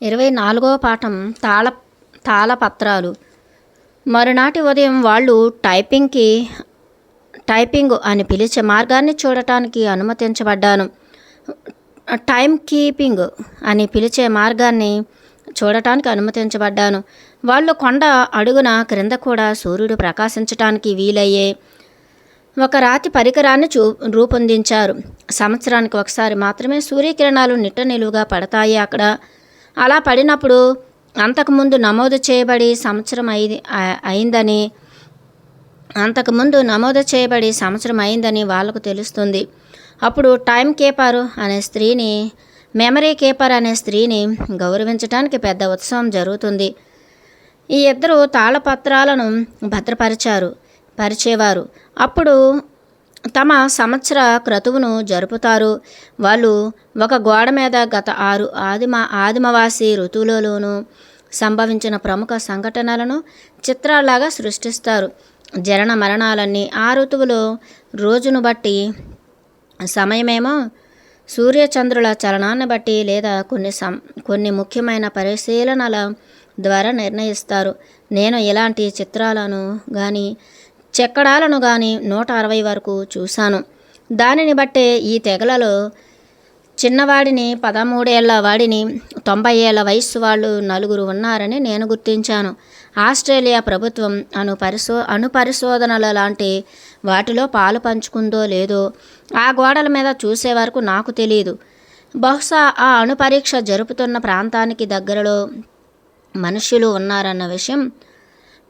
24వ పాఠం తాళపత్రాలు. మరునాటి ఉదయం వాళ్ళు టైపింగ్ అని పిలిచే మార్గాన్ని చూడటానికి అనుమతించబడ్డాను. టైమ్ కీపింగ్ అని పిలిచే మార్గాన్ని చూడటానికి అనుమతించబడ్డాను. వాళ్ళు కొండ అడుగున క్రింద కూడా సూర్యుడు ప్రకాశించటానికి వీలయ్యే ఒక రాతి పరికరాన్ని రూపొందించారు. సంవత్సరానికి ఒకసారి మాత్రమే సూర్యకిరణాలు నిట్ట నిలువుగా పడతాయి అక్కడ. అలా పడినప్పుడు అంతకుముందు నమోదు చేయబడి సంవత్సరం అయిందని వాళ్లకు తెలుస్తుంది. అప్పుడు మెమరీ కీపర్ అనే స్త్రీని గౌరవించడానికి పెద్ద ఉత్సవం జరుగుతుంది. ఈ ఇద్దరు తాళపత్రాలను పరిచేవారు. అప్పుడు తమ సంవత్సర క్రతువును జరుపుతారు. వాళ్ళు ఒక గోడ మీద గత 6 ఆదిమవాసి ఋతువులలోనూ సంభవించిన ప్రముఖ సంఘటనలను చిత్రాల్లాగా సృష్టిస్తారు. జనన మరణాలన్నీ ఆ ఋతువులో రోజును బట్టి, సమయమేమో సూర్యచంద్రుల చలనాన్ని బట్టి లేదా కొన్ని ముఖ్యమైన పరిశీలనల ద్వారా నిర్ణయిస్తారు. నేను ఇలాంటి చిత్రాలను కానీ చెక్కడాలను కానీ 160 వరకు చూశాను. దానిని బట్టే ఈ తెగలలో చిన్నవాడిని, 13 ఏళ్ల వాడిని, 90 ఏళ్ల వయస్సు వాళ్ళు 4 ఉన్నారని నేను గుర్తించాను. ఆస్ట్రేలియా ప్రభుత్వం అణుపరిశోధనల లాంటి వాటిలో పాలు పంచుకుందో లేదో ఆ గోడల మీద చూసే వరకు నాకు తెలియదు. బహుశా ఆ అణుపరీక్ష జరుపుతున్న ప్రాంతానికి దగ్గరలో మనుష్యులు ఉన్నారన్న విషయం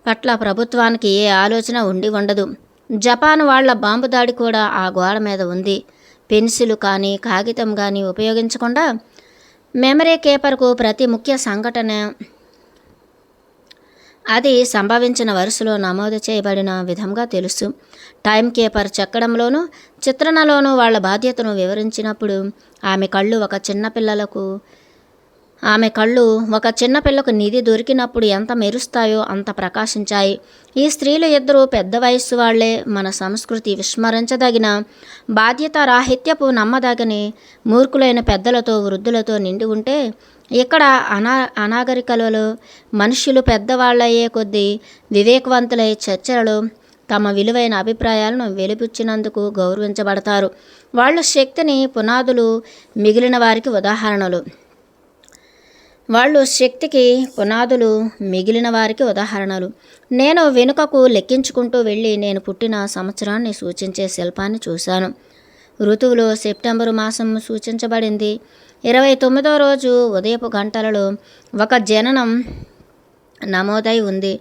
పట్ల ప్రభుత్వానికి ఏ ఆలోచన ఉండదు. జపాన్ వాళ్ల బాంబు దాడి కూడా ఆ గోడ మీద ఉంది. పెన్సిలు కానీ కాగితం కానీ ఉపయోగించకుండా మెమరీ కీపర్కు ప్రతి ముఖ్య సంఘటన అది సంభవించిన వరుసలో నమోదు చేయబడిన విధంగా తెలుసు. టైం కీపర్ చెక్కడంలోనూ చిత్రణలోనూ వాళ్ల బాధ్యతను వివరించినప్పుడు ఆమె కళ్ళు ఒక చిన్నపిల్లకు నిధి దొరికినప్పుడు ఎంత మెరుస్తాయో అంత ప్రకాశించాయి. ఈ స్త్రీలు ఇద్దరు పెద్ద వయస్సు వాళ్లే. మన సంస్కృతి విస్మరించదగిన, బాధ్యతారాహిత్యపు, నమ్మదగని మూర్ఖులైన పెద్దలతో, వృద్ధులతో నిండి ఉంటే ఇక్కడ అనాగరికలలో మనుష్యులు పెద్దవాళ్లయ్యే కొద్దీ వివేకవంతులై చర్చలలో తమ విలువైన అభిప్రాయాలను వెలిపుచ్చినందుకు గౌరవించబడతారు. వాళ్ళు శక్తికి పునాదులు మిగిలిన వారికి ఉదాహరణలు. నేను వెనుకకు లెక్కించుకుంటూ వెళ్ళి నేను పుట్టిన సంవత్సరాన్ని సూచించే శిల్పాన్ని చూశాను. ఋతువులో సెప్టెంబరు మాసం సూచించబడింది. 29వ రోజు ఉదయపు గంటలలో ఒక జననం నమోదై ఉంది.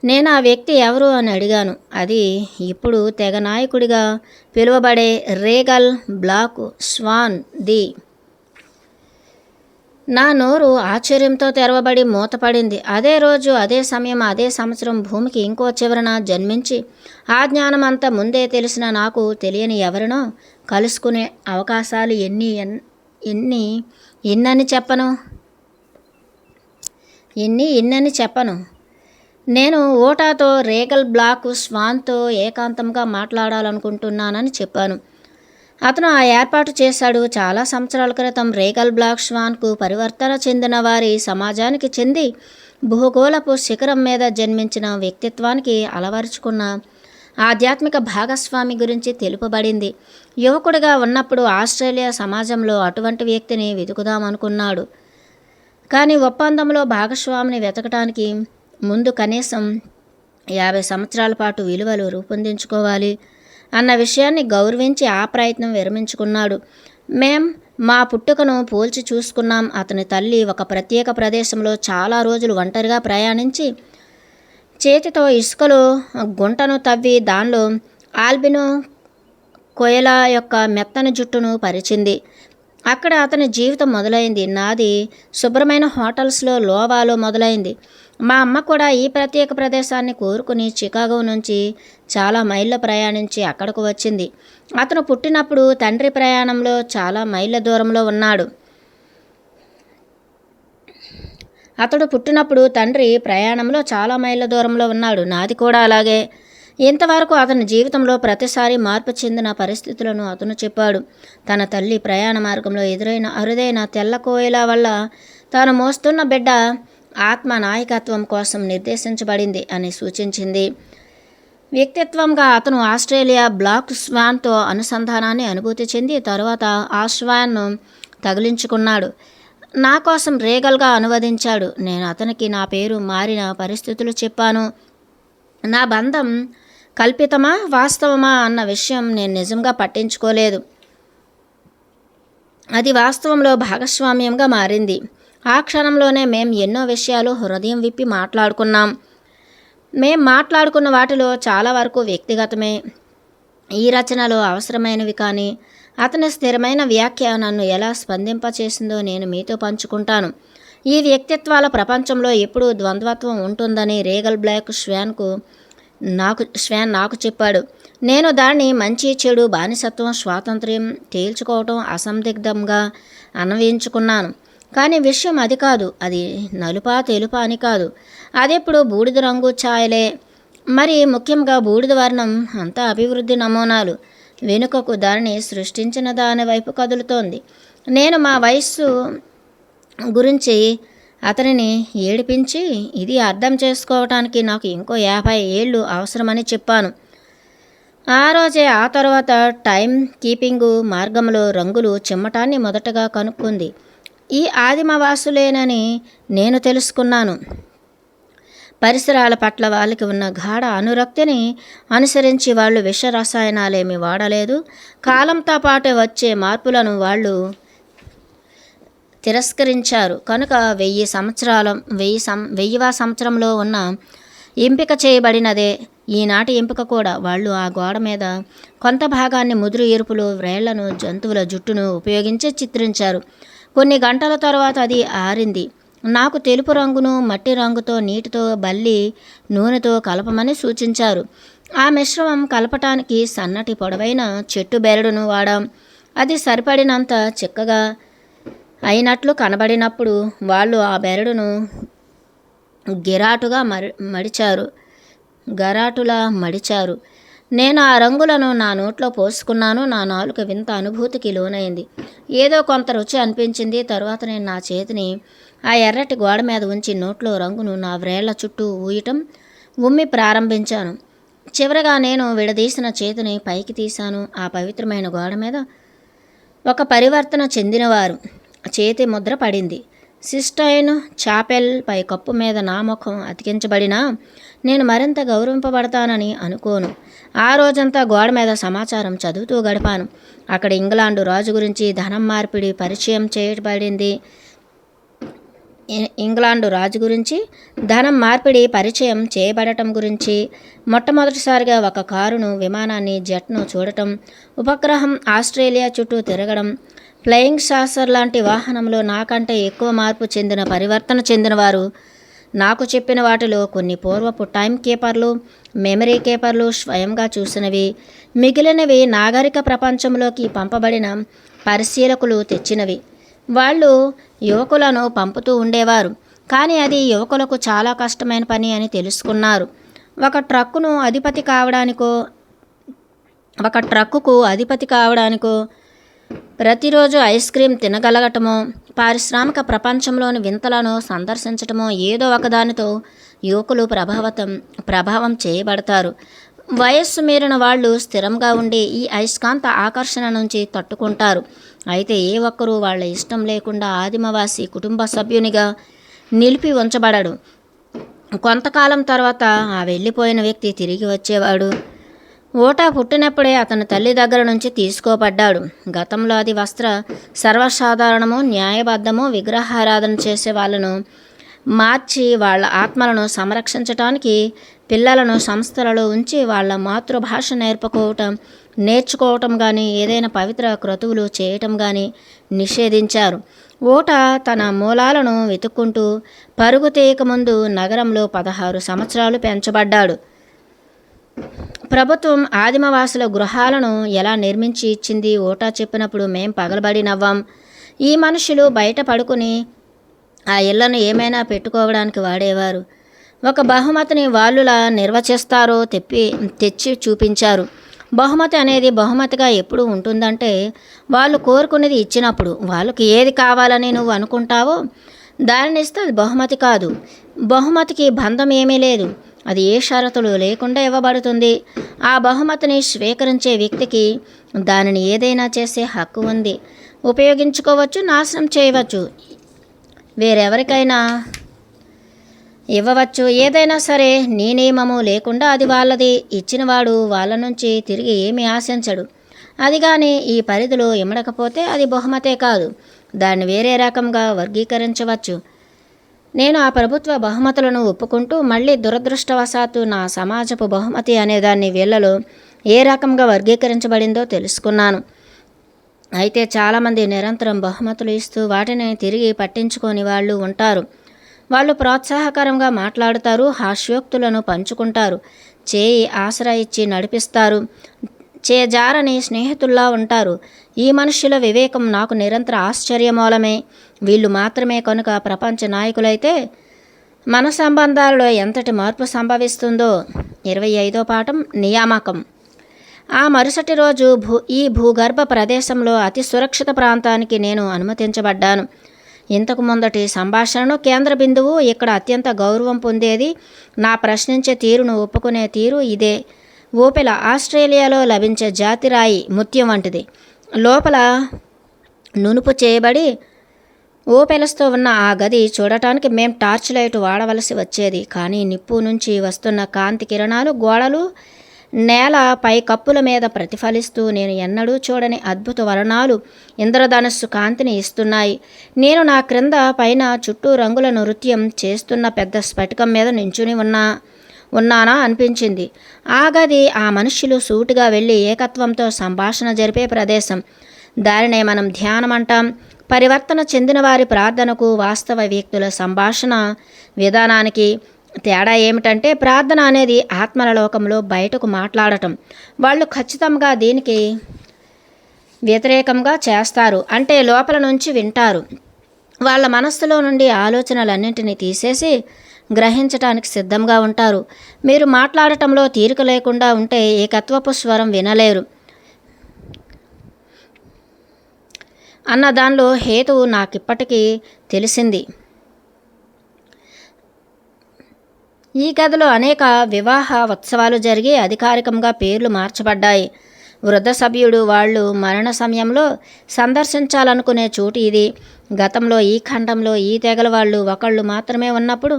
నేను ఆ వ్యక్తి ఎవరు అని అడిగాను. అది ఇప్పుడు తెగ నాయకుడిగా పిలువబడే రేగల్ బ్లాక్ స్వాన్ ది. నా నోరు ఆశ్చర్యంతో తెరవబడి మూతపడింది. అదే రోజు, అదే సమయం, అదే సంవత్సరం భూమికి ఇంకో చివరన జన్మించి ఆ జ్ఞానం అంతా ముందే తెలిసిన నాకు తెలియని ఎవరినో కలుసుకునే అవకాశాలు ఎన్నని చెప్పను. నేను ఓటాతో రేగల్ బ్లాక్ స్వాన్తో ఏకాంతంగా మాట్లాడాలనుకుంటున్నానని చెప్పాను. అతను ఆ ఏర్పాటు చేశాడు. చాలా సంవత్సరాల క్రితం రేగల్ బ్లాక్ స్వాన్కు పరివర్తన చెందిన వారి సమాజానికి చెంది భూగోళపు శిఖరం మీద జన్మించిన వ్యక్తిత్వానికి అలవరుచుకున్న ఆధ్యాత్మిక భాగస్వామి గురించి తెలుపబడింది. యువకుడిగా ఉన్నప్పుడు ఆస్ట్రేలియా సమాజంలో అటువంటి వ్యక్తిని వెతుకుదామనుకున్నాడు. కానీ ఒప్పందంలో భాగస్వామిని వెతకటానికి ముందు కనీసం 50 సంవత్సరాల పాటు విలువలు రూపొందించుకోవాలి అన్న విషయాన్ని గౌరవించి ఆ ప్రయత్నం విరమించుకున్నాడు. మా పుట్టుకను పోల్చి చూసుకున్నాం. అతని తల్లి ఒక ప్రత్యేక ప్రదేశంలో చాలా రోజులు ఒంటరిగా ప్రయాణించి చేతితో ఇసుకలో గుంటను తవ్వి దానిలో ఆల్బినో కోయలా యొక్క మెత్తని జుట్టును పరిచింది. అక్కడ అతని జీవితం మొదలైంది. నాది శుభ్రమైన హోటల్స్లో లోవాలో మొదలైంది. మా అమ్మ కూడా ఈ ప్రత్యేక ప్రదేశాన్ని కోరుకుని చికాగో నుంచి చాలా మైళ్ళ ప్రయాణించి అక్కడకు వచ్చింది. అతను పుట్టినప్పుడు తండ్రి ప్రయాణంలో చాలా మైళ్ళ దూరంలో ఉన్నాడు. నాది కూడా అలాగే. ఇంతవరకు అతని జీవితంలో ప్రతిసారి మార్పు చెందిన పరిస్థితులను అతను చెప్పాడు. తన తల్లి ప్రయాణ మార్గంలో ఎదురైన అరుదైన తెల్ల కోయిల వల్ల తాను మోస్తున్న బిడ్డ ఆత్మ నాయకత్వం కోసం నిర్దేశించబడింది అని సూచించింది. వ్యక్తిత్వంగా అతను ఆస్ట్రేలియా బ్లాక్ స్వాన్తో అనుసంధానాన్ని అనుభూతి చెంది తరువాత ఆ స్వాన్ను తగిలించుకున్నాడు. నా కోసం రేగల్గా అనువదించాడు. నేను అతనికి నా పేరు మారిన పరిస్థితులు చెప్పాను. నా బంధం కల్పితమా వాస్తవమా అన్న విషయం నేను నిజంగా పట్టించుకోలేదు. అది వాస్తవంలో భాగస్వామ్యంగా మారింది. ఆ క్షణంలోనే మేం ఎన్నో విషయాలు హృదయం విప్పి మాట్లాడుకున్నాం. మేం మాట్లాడుకున్న వాటిలో చాలా వరకు వ్యక్తిగతమే. ఈ రచనలో అవసరమైనవి కానీ అతని స్థిరమైన వ్యాఖ్య నన్ను ఎలా స్పందింపచేసిందో నేను మీతో పంచుకుంటాను. ఈ వ్యక్తిత్వాల ప్రపంచంలో ఎప్పుడూ ద్వంద్వత్వం ఉంటుందని రేగల్ బ్లాక్ స్వాన్ నాకు చెప్పాడు. నేను దాన్ని మంచి చెడు బానిసత్వం స్వాతంత్ర్యం తేల్చుకోవటం అసందిగ్ధంగా అన్వయించుకున్నాను. కానీ విషయం అది కాదు. అది నలుపా తెలుపా అని కాదు. అదెప్పుడు బూడిద రంగు ఛాయలే. మరి ముఖ్యంగా బూడిద వర్ణం అంతా అభివృద్ధి నమూనాలు. వెనుకకు దానిని సృష్టించిన దాని వైపు కదులుతోంది. నేను మా వయస్సు గురించి అతనిని ఏడిపించి ఇది అర్థం చేసుకోవటానికి నాకు ఇంకో 50 ఏళ్ళు అవసరమని చెప్పాను. ఆ రోజే ఆ తర్వాత టైం కీపింగు మార్గంలో రంగులు చిమ్మటాన్ని మొదటగా కనుక్కుంది. ఈ ఆదిమవాసులేనని నేను తెలుసుకున్నాను. పరిసరాల పట్ల వాళ్ళకి ఉన్న గాఢ అనురక్తిని అనుసరించి వాళ్ళు విష రసాయనాలేమీ వాడలేదు. కాలంతో పాటు వచ్చే మార్పులను వాళ్ళు తిరస్కరించారు. కనుక 1000వ సంవత్సరంలో ఉన్న ఎంపిక చేయబడినదే ఈనాటి ఎంపిక కూడా. వాళ్ళు ఆ గోడ మీద కొంత భాగాన్ని ముదురు ఎరుపులు వ్రేళ్లను జంతువుల జుట్టును ఉపయోగించి చిత్రించారు. కొన్ని గంటల తర్వాత అది ఆరింది. నాకు తెలుపు రంగును మట్టి రంగుతో నీటితో బల్లి నూనెతో కలపమని సూచించారు. ఆ మిశ్రమం కలపటానికి సన్నటి పొడవైన చెట్టు బెరడును వాడాం. అది సరిపడినంత చిక్కగా అయినట్లు కనబడినప్పుడు వాళ్ళు ఆ బెరడును గరాటులా మడిచారు. నేను ఆ రంగులను నా నోట్లో పోసుకున్నాను. నా నాలుక వింత అనుభూతికి లోనైంది. ఏదో కొంత రుచి అనిపించింది. తరువాత నేను నా చేతిని ఆ ఎర్రటి గోడ మీద ఉంచి నోట్లో రంగును నా వ్రేళ్ల చుట్టూ ఉమ్మి ప్రారంభించాను. చివరగా నేను విడదీసిన చేతిని పైకి తీశాను. ఆ పవిత్రమైన గోడ మీద ఒక పరివర్తన చెందినవారు చేతి ముద్ర పడింది. సిస్టైన్ చాపెల్ పై కప్పు మీద నా ముఖం అతికించబడినా నేను మరింత గౌరవింపబడతానని అనుకోను. ఆ రోజంతా గోడ మీద సమాచారం చదువుతూ గడిపాను. అక్కడ ఇంగ్లాండు రాజు గురించి ధనం మార్పిడి పరిచయం చేయబడింది. ఇంగ్లాండు రాజు గురించి ధనం మార్పిడి పరిచయం చేయబడటం గురించి, మొట్టమొదటిసారిగా ఒక కారును, విమానాన్ని, జెట్ను చూడటం, ఉపగ్రహం ఆస్ట్రేలియా చుట్టూ తిరగడం, ఫ్లయింగ్ సాసర్ లాంటి వాహనంలో నాకంటే ఎక్కువ మార్పు చెందిన పరివర్తన చెందినవారు నాకు చెప్పిన వాటిలో కొన్ని పూర్వపు టైం కీపర్లు, మెమరీ కీపర్లు స్వయంగా చూసినవి, మిగిలినవి నాగరిక ప్రపంచంలోకి పంపబడిన పరిశీలకులు తెచ్చినవి. వాళ్ళు యువకులను పంపుతూ ఉండేవారు. కానీ అది యువకులకు చాలా కష్టమైన పని అని తెలుసుకున్నారు. ఒక ట్రక్కుకు అధిపతి కావడానికో ప్రతిరోజు ఐస్ క్రీం తినగలగటమో, పారిశ్రామిక ప్రపంచంలోని వింతలను సందర్శించటమో ఏదో ఒకదానితో యువకులు ప్రభావం చేయబడతారు. వయస్సు మీరిన వాళ్ళు స్థిరంగా ఉండి ఈ అయస్కాంత ఆకర్షణ నుంచి తట్టుకుంటారు. అయితే ఏ ఒక్కరూ వాళ్ళ ఇష్టం లేకుండా ఆదిమవాసి కుటుంబ సభ్యునిగా నిలిపి ఉంచబడడు. కొంతకాలం తర్వాత ఆ వెళ్ళిపోయిన వ్యక్తి తిరిగి వచ్చేవాడు. ఓటా పుట్టినప్పుడే అతని తల్లి దగ్గర నుంచి తీసుకోబడ్డాడు. గతంలో అది సర్వసాధారణము, న్యాయబద్ధము. విగ్రహారాధన చేసే వాళ్ళను మార్చి వాళ్ళ ఆత్మలను సంరక్షించటానికి పిల్లలను సంస్థలలో ఉంచి వాళ్ళ మాతృభాష నేర్చుకోవటం కానీ ఏదైనా పవిత్ర క్రతువులు చేయటం కానీ నిషేధించారు. ఓట తన మూలాలను వెతుక్కుంటూ పరుగు తీయకముందు నగరంలో 16 సంవత్సరాలు పెంచబడ్డాడు. ప్రభుత్వం ఆదిమవాసుల గృహాలను ఎలా నిర్మించి ఇచ్చింది ఓటా చెప్పినప్పుడు మేం పగలబడి నవ్వాం. ఈ మనుషులు బయట పడుకుని ఆ ఇళ్లను ఏమైనా పెట్టుకోవడానికి వాడేవారు. ఒక బహుమతిని వాళ్ళులా నిర్వచిస్తారో తెచ్చి చూపించారు. బహుమతి అనేది బహుమతిగా ఎప్పుడు ఉంటుందంటే వాళ్ళు కోరుకునేది ఇచ్చినప్పుడు. వాళ్ళకి ఏది కావాలని నువ్వు అనుకుంటావో దానినిస్తే అది బహుమతి కాదు. బహుమతికి బంధం ఏమీ లేదు. అది ఏ షరతులు లేకుండా ఇవ్వబడుతుంది. ఆ బహుమతిని స్వీకరించే వ్యక్తికి దానిని ఏదైనా చేసే హక్కు ఉంది. ఉపయోగించుకోవచ్చు, నాశనం చేయవచ్చు, వేరెవరికైనా ఇవ్వవచ్చు. ఏదైనా సరే నీ నియమము లేకుండా అది వాళ్ళది. ఇచ్చినవాడు వాళ్ళ నుంచి తిరిగి ఏమీ ఆశించడు. అది కానీ ఈ పరిధిలో ఇమ్మడకపోతే అది బహుమతే కాదు. దాన్ని వేరే రకంగా వర్గీకరించవచ్చు. నేను ఆ ప్రభుత్వ బహుమతులను ఒప్పుకుంటూ మళ్ళీ దురదృష్టవశాత్తు నా సమాజపు బహుమతి అనేదాన్ని వీళ్ళలో ఏ రకంగా వర్గీకరించబడిందో తెలుసుకున్నాను. అయితే చాలామంది నిరంతరం బహుమతులు ఇస్తూ వాటిని తిరిగి పట్టించుకొని వాళ్ళు ఉంటారు. వాళ్ళు ప్రోత్సాహకరంగా మాట్లాడుతారు, హాస్యోక్తులను పంచుకుంటారు, చేయి ఆసరా ఇచ్చి నడిపిస్తారు, చేజారని స్నేహితుల్లా ఉంటారు. ఈ మనుష్యుల వివేకం నాకు నిరంతర ఆశ్చర్యమూలమే. వీళ్ళు మాత్రమే కనుక ప్రపంచ నాయకులైతే మన సంబంధాలలో ఎంతటి మార్పు సంభవిస్తుందో. 25వ పాఠం నియామకం. ఆ మరుసటి రోజు ఈ భూగర్భ ప్రదేశంలో అతి సురక్షిత ప్రాంతానికి నేను అనుమతించబడ్డాను. ఇంతకు ముందటి సంభాషణను కేంద్ర బిందువు, ఇక్కడ అత్యంత గౌరవం పొందేది, నా ప్రశ్నించే తీరును ఒప్పుకునే తీరు ఇదే. ఓపెల ఆస్ట్రేలియాలో లభించే జాతిరాయి ముత్యం వంటిది. లోపల నునుపు చేయబడి ఓపెలస్తో ఉన్న ఆ గది చూడటానికి మేం టార్చ్ లైట్ వాడవలసి వచ్చేది. కానీ నిప్పు నుంచి వస్తున్న కాంతి కిరణాలు గోడలు, నేల పై కప్పుల మీద ప్రతిఫలిస్తూ నేను ఎన్నడూ చూడని అద్భుత వర్ణాలు, ఇంద్రధనుస్సు కాంతిని ఇస్తున్నాయి. నేను నా క్రింద పైన చుట్టూ రంగుల నృత్యం చేస్తున్న పెద్ద స్ఫటికం మీద నించుని ఉన్నానా అనిపించింది. ఆ గది ఆ మనుష్యులు సూటిగా వెళ్ళి ఏకత్వంతో సంభాషణ జరిపే ప్రదేశం. దానినే మనం ధ్యానం అంటాం. పరివర్తన చెందిన వారి ప్రార్థనకు, వాస్తవ వ్యక్తుల సంభాషణ విధానానికి తేడా ఏమిటంటే, ప్రార్థన అనేది ఆత్మల లోకంలో బయటకు మాట్లాడటం. వాళ్ళు ఖచ్చితంగా దీనికి వ్యతిరేకంగా చేస్తారు. అంటే లోపల నుంచి వింటారు. వాళ్ళ మనస్సులో నుండి ఆలోచనలన్నింటినీ తీసేసి గ్రహించటానికి సిద్ధంగా ఉంటారు. మీరు మాట్లాడటంలో తీరిక లేకుండా ఉంటే ఏకత్వపు స్వరం వినలేరు అన్న దానిలో హేతువు నాకిప్పటికీ తెలిసింది. ఈ గదిలో అనేక వివాహ ఉత్సవాలు జరిగి అధికారికంగా పేర్లు మార్చబడ్డాయి. వృద్ధ సభ్యుడు వాళ్ళు మరణ సమయంలో సందర్శించాలనుకునే చోటు ఇది. గతంలో ఈ ఖండంలో ఈ తెగల వాళ్ళు ఒకళ్ళు మాత్రమే ఉన్నప్పుడు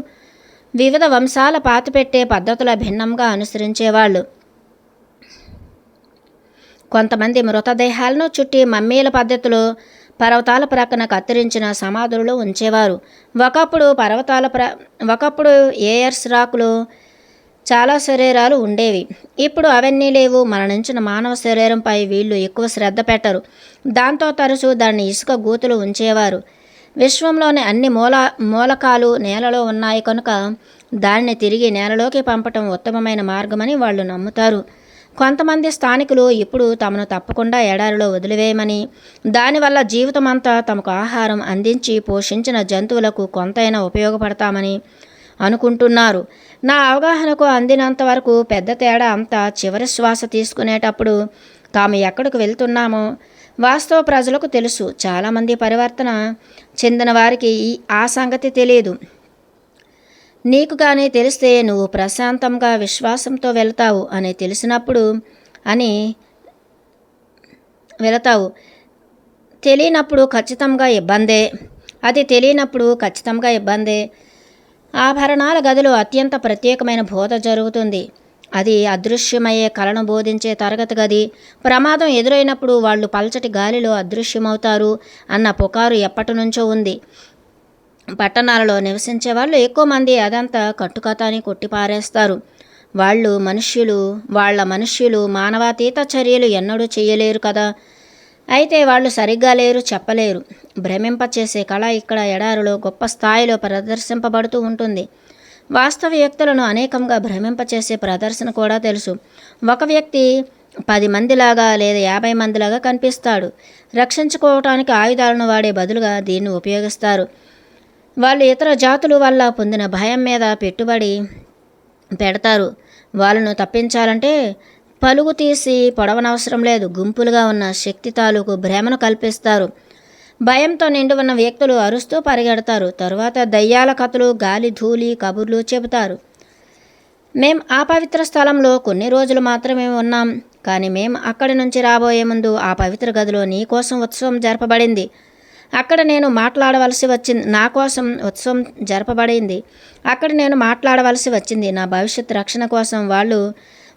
వివిధ వంశాల పాతిపెట్టే పద్ధతుల భిన్నంగా అనుసరించేవాళ్ళు. కొంతమంది మృతదేహాలను చుట్టి మమ్మీల పద్ధతిలో పర్వతాల ప్రక్కన కత్తిరించిన సమాధులలో ఉంచేవారు. ఒకప్పుడు ఏయర్స్ రాకులో చాలా శరీరాలు ఉండేవి. ఇప్పుడు అవన్నీ లేవు. మరణించిన మానవ శరీరంపై వీళ్ళు ఎక్కువ శ్రద్ధ పెట్టరు. దాంతో తరచూ దాన్ని ఇసుక గూతులు ఉంచేవారు. విశ్వంలోని అన్ని మూలకాలు నేలలో ఉన్నాయి కనుక దానిని తిరిగి నేలలోకి పంపటం ఉత్తమమైన మార్గమని వాళ్ళు నమ్ముతారు. కొంతమంది స్థానికులు ఇప్పుడు తమను తప్పకుండా ఎడారిలో వదిలివేయమని, దానివల్ల జీవితమంతా తమకు ఆహారం అందించి పోషించిన జంతువులకు కొంతైనా ఉపయోగపడతామని అనుకుంటున్నారు. నా అవగాహనకు అందినంత వరకు పెద్ద తేడా అంతా చివరి శ్వాస తీసుకునేటప్పుడు తాము ఎక్కడికి వెళ్తున్నామో వాస్తవ ప్రజలకు తెలుసు. చాలామంది పరివర్తన చెందిన వారికి ఆ సంగతి తెలియదు. నీకు కానీ తెలిస్తే నువ్వు ప్రశాంతంగా విశ్వాసంతో వెళ్తావు అని తెలిసినప్పుడు తెలియనప్పుడు ఖచ్చితంగా ఇబ్బందే. అది తెలియనప్పుడు ఖచ్చితంగా ఇబ్బందే. ఆభరణాల గదిలో అత్యంత ప్రత్యేకమైన బోధ జరుగుతుంది. అది అదృశ్యమయ్యే కళను బోధించే తరగతి గది. ప్రమాదం ఎదురైనప్పుడు వాళ్ళు పల్చటి గాలిలో అదృశ్యమవుతారు అన్న పుకారు ఎప్పటి నుంచో ఉంది. పట్టణాలలో నివసించే వాళ్ళు ఎక్కువ మంది అదంతా కట్టుకథ అని కొట్టిపారేస్తారు. వాళ్ళ మనుష్యులు మానవాతీత చర్యలు ఎన్నడూ చేయలేరు కదా. అయితే వాళ్ళు సరిగ్గా లేరు, చెప్పలేరు. భ్రమింపచేసే కళ ఇక్కడ ఎడారిలో గొప్ప స్థాయిలో ప్రదర్శింపబడుతూ ఉంటుంది. వాస్తవ వ్యక్తులను అనేకంగా భ్రమింపచేసే ప్రదర్శన కూడా తెలుసు. ఒక వ్యక్తి 10 మందిలాగా లేదా 50 మందిలాగా కనిపిస్తాడు. రక్షించుకోవటానికి ఆయుధాలను వాడే బదులుగా దీన్ని ఉపయోగిస్తారు. వాళ్ళు ఇతర జాతుల వల్ల పొందిన భయం మీద పెట్టుబడి పెడతారు. వాళ్ళను తప్పించాలంటే పలుగు తీసి పొడవనవసరం లేదు. గుంపులుగా ఉన్న శక్తి తాలూకు భ్రమను కల్పిస్తారు. భయంతో నిండి ఉన్న వ్యక్తులు అరుస్తూ పరిగెడతారు. తరువాత దయ్యాల కథలు, గాలి ధూళి కబుర్లు చెబుతారు. మేం ఆ పవిత్ర స్థలంలో కొన్ని రోజులు మాత్రమే ఉన్నాం. కానీ మేము అక్కడి నుంచి రాబోయే ముందు ఆ పవిత్ర గదిలో నీ కోసం ఉత్సవం జరపబడింది. అక్కడ నేను మాట్లాడవలసి వచ్చింది. నా కోసం ఉత్సవం జరపబడింది. అక్కడ నేను మాట్లాడవలసి వచ్చింది. నా భవిష్యత్ రక్షణ కోసం వాళ్ళు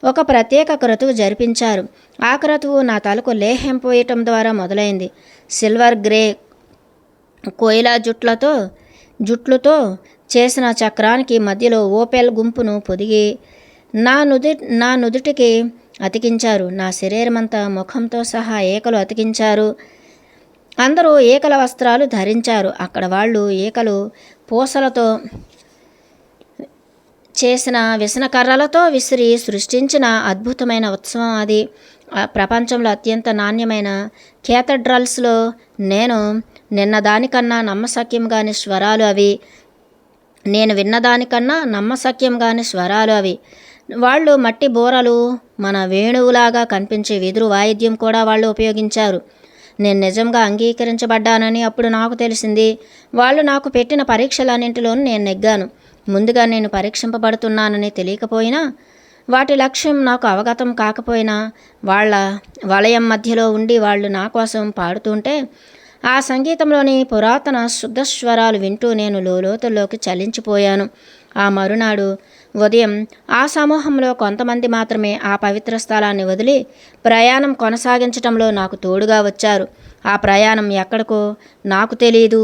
ఒక ప్రత్యేక క్రతువు జరిపించారు. ఆ క్రతువు నా తలకు లేహ్యం పోయటం ద్వారా మొదలైంది. సిల్వర్ గ్రే కోయిలా జుట్లుతో చేసిన చక్రానికి మధ్యలో ఓపెల్ గుంపును పొదిగి నా నుదుటికి అతికించారు. నా శరీరమంతా ముఖంతో సహా ఏకలు అతికించారు. అందరూ ఏకల వస్త్రాలు ధరించారు. అక్కడ వాళ్ళు ఏకలు పూసలతో చేసిన విసనకర్రలతో విసిరి సృష్టించిన అద్భుతమైన ఉత్సవం అది. ప్రపంచంలో అత్యంత నాణ్యమైన కేథడ్రల్స్లో నేను నిన్నదానికన్నా నమ్మశక్యంగాని స్వరాలు అవి. నేను విన్నదానికన్నా నమ్మశక్యంగాని స్వరాలు అవి. వాళ్ళు మట్టి బోరలు, మన వేణువులాగా కనిపించే వెదురు వాయిద్యం కూడా వాళ్ళు ఉపయోగించారు. నేను నిజంగా అంగీకరించబడ్డానని అప్పుడు నాకు తెలిసింది. వాళ్ళు నాకు పెట్టిన పరీక్షలన్నింటిలోనూ నేను నెగ్గాను. ముందుగా నేను పరీక్షింపబడుతున్నానని తెలియకపోయినా, వాటి లక్ష్యం నాకు అవగతం కాకపోయినా, వాళ్ళ వలయం మధ్యలో ఉండి వాళ్ళు నా కోసం పాడుతుంటే ఆ సంగీతంలోని పురాతన శుద్ధస్వరాలు వింటూ నేను లోతుల్లోకి చలించిపోయాను. ఆ మరునాడు ఉదయం ఆ సమూహంలో కొంతమంది మాత్రమే ఆ పవిత్ర స్థలాన్ని వదిలి ప్రయాణం కొనసాగించటంలో నాకు తోడుగా వచ్చారు. ఆ ప్రయాణం ఎక్కడికో నాకు తెలియదు.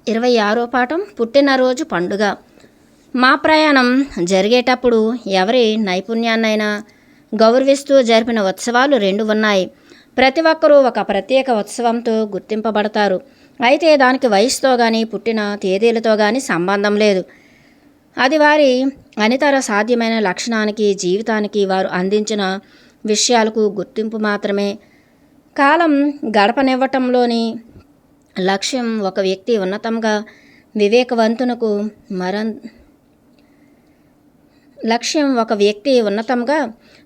26వ పాఠం పుట్టినరోజు పండుగ. మా ప్రయాణం జరిగేటప్పుడు ఎవరి నైపుణ్యాన్నైనా గౌరవిస్తూ జరిపిన ఉత్సవాలు 2 ఉన్నాయి. ప్రతి ఒక్కరూ ఒక ప్రత్యేక ఉత్సవంతో గుర్తింపబడతారు. అయితే దానికి వయసుతో కానీ పుట్టిన తేదీలతో కానీ సంబంధం లేదు. అది వారి అనితర సాధ్యమైన లక్షణానికి, జీవితానికి వారు అందించిన విషయాలకు గుర్తింపు మాత్రమే. కాలం గడపనివ్వటంలోని లక్ష్యం ఒక వ్యక్తి ఉన్నతంగా